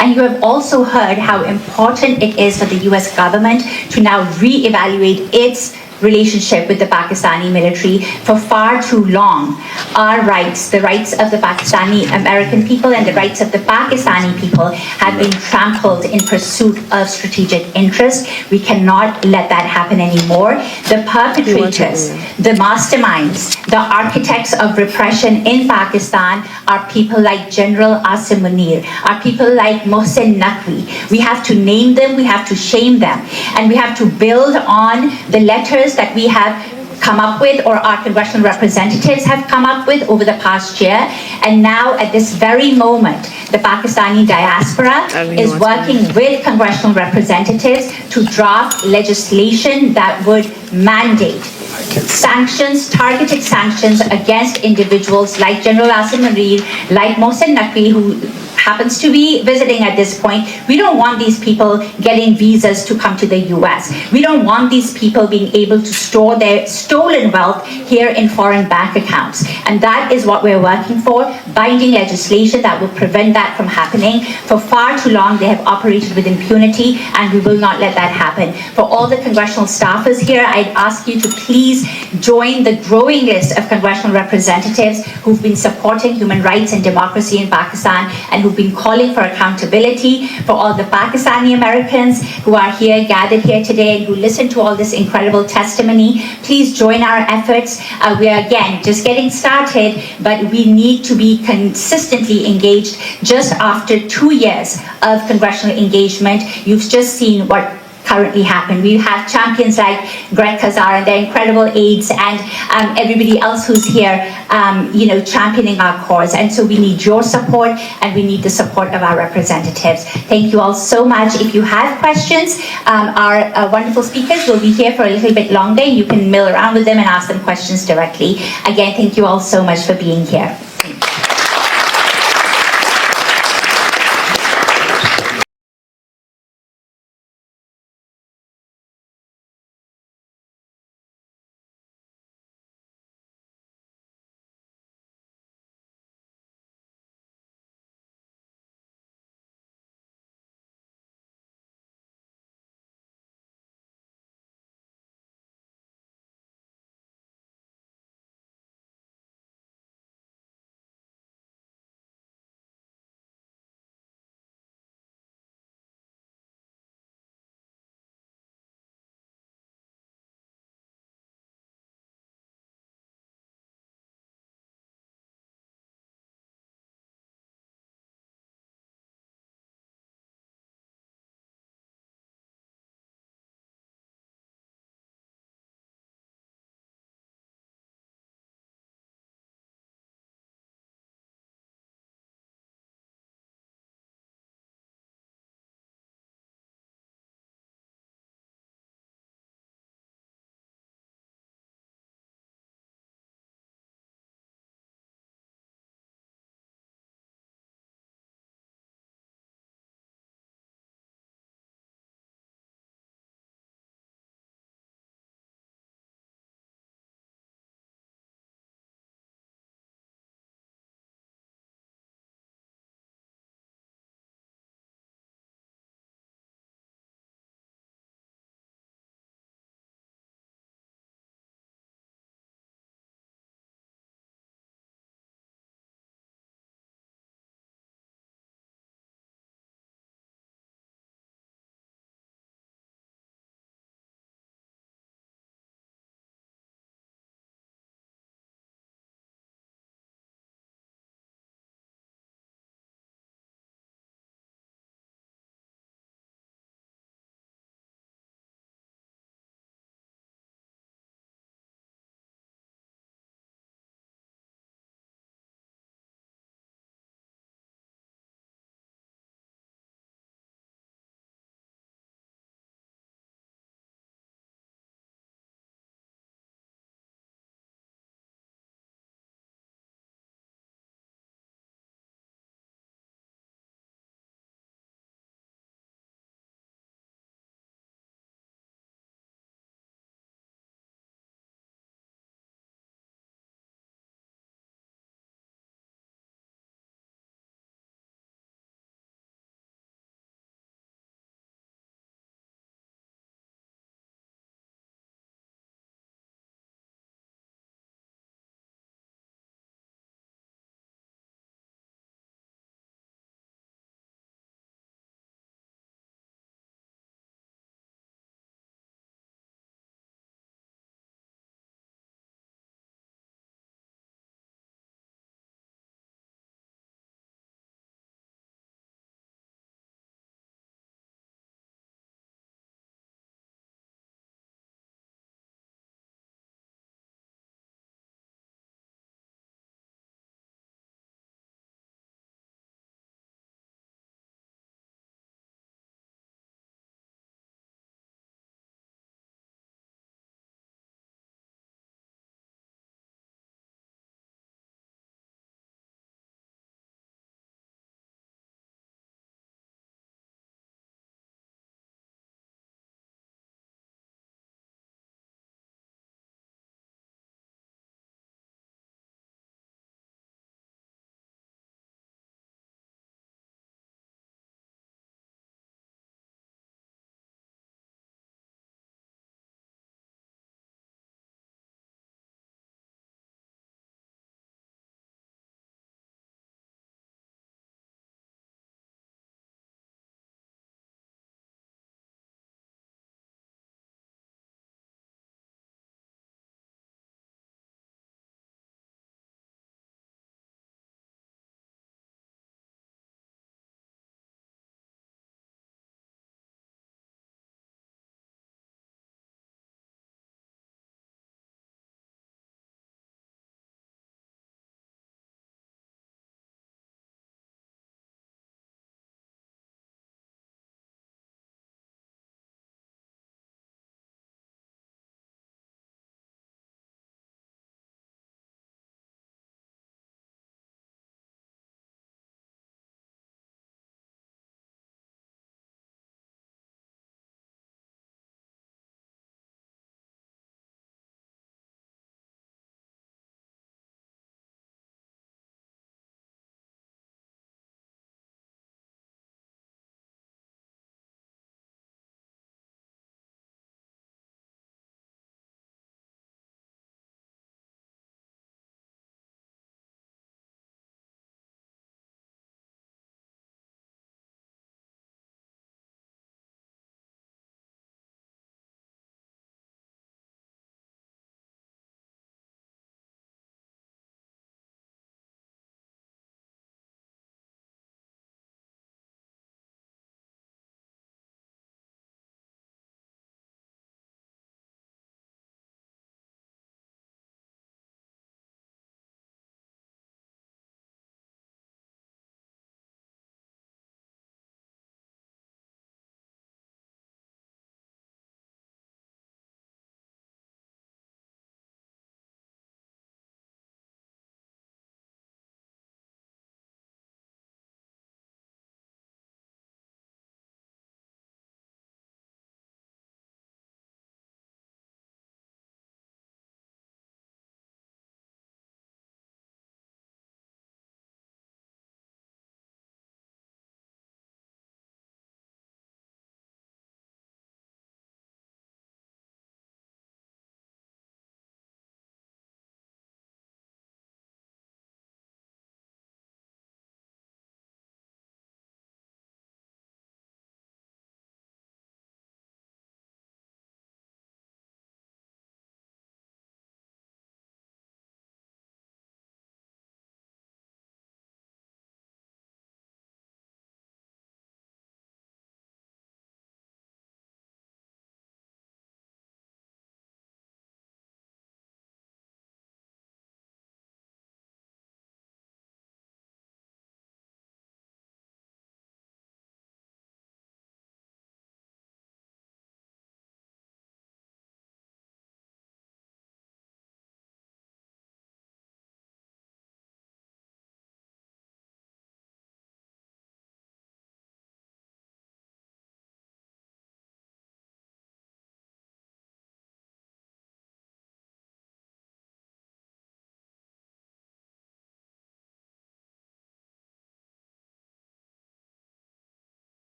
And you have also heard how important it is for the US government to now re-evaluate its relationship with the Pakistani military. For far too long, our rights, the rights of the Pakistani American people and the rights of the Pakistani people have been trampled in pursuit of strategic interest. We cannot let that happen anymore. The perpetrators, the masterminds, the architects of repression in Pakistan are people like General Asim Munir, are people like Mohsen Naqvi. We have to name them, we have to shame them, and we have to build on the letters that we have come up with, or our congressional representatives have come up with over the past year. And now at this very moment, the Pakistani diaspora is working with congressional representatives to draft legislation that would mandate sanctions, targeted sanctions against individuals like General Asim Munir, like Mohsen Naqvi, who happens to be visiting at this point. We don't want these people getting visas to come to the US. We don't want these people being able to store their stolen wealth here in foreign bank accounts. And that is what we're working for, binding legislation that will prevent that from happening. For far too long, they have operated with impunity, and we will not let that happen. For all the congressional staffers here, I'd ask you to please join the growing list of congressional representatives who've been supporting human rights and democracy in Pakistan, and who've been calling for accountability. For all the Pakistani Americans who are here, gathered here today, and who listen to all this incredible testimony, please join our efforts. We are, again, just getting started, but we need to be consistently engaged. Just after 2 years of congressional engagement, you've just seen what currently happen. We have champions like Greg Kazar and their incredible aides, and everybody else who's here, championing our cause. And so we need your support, and we need the support of our representatives. Thank you all so much. If you have questions, our wonderful speakers will be here for a little bit longer. You can mill around with them and ask them questions directly. Again, thank you all so much for being here.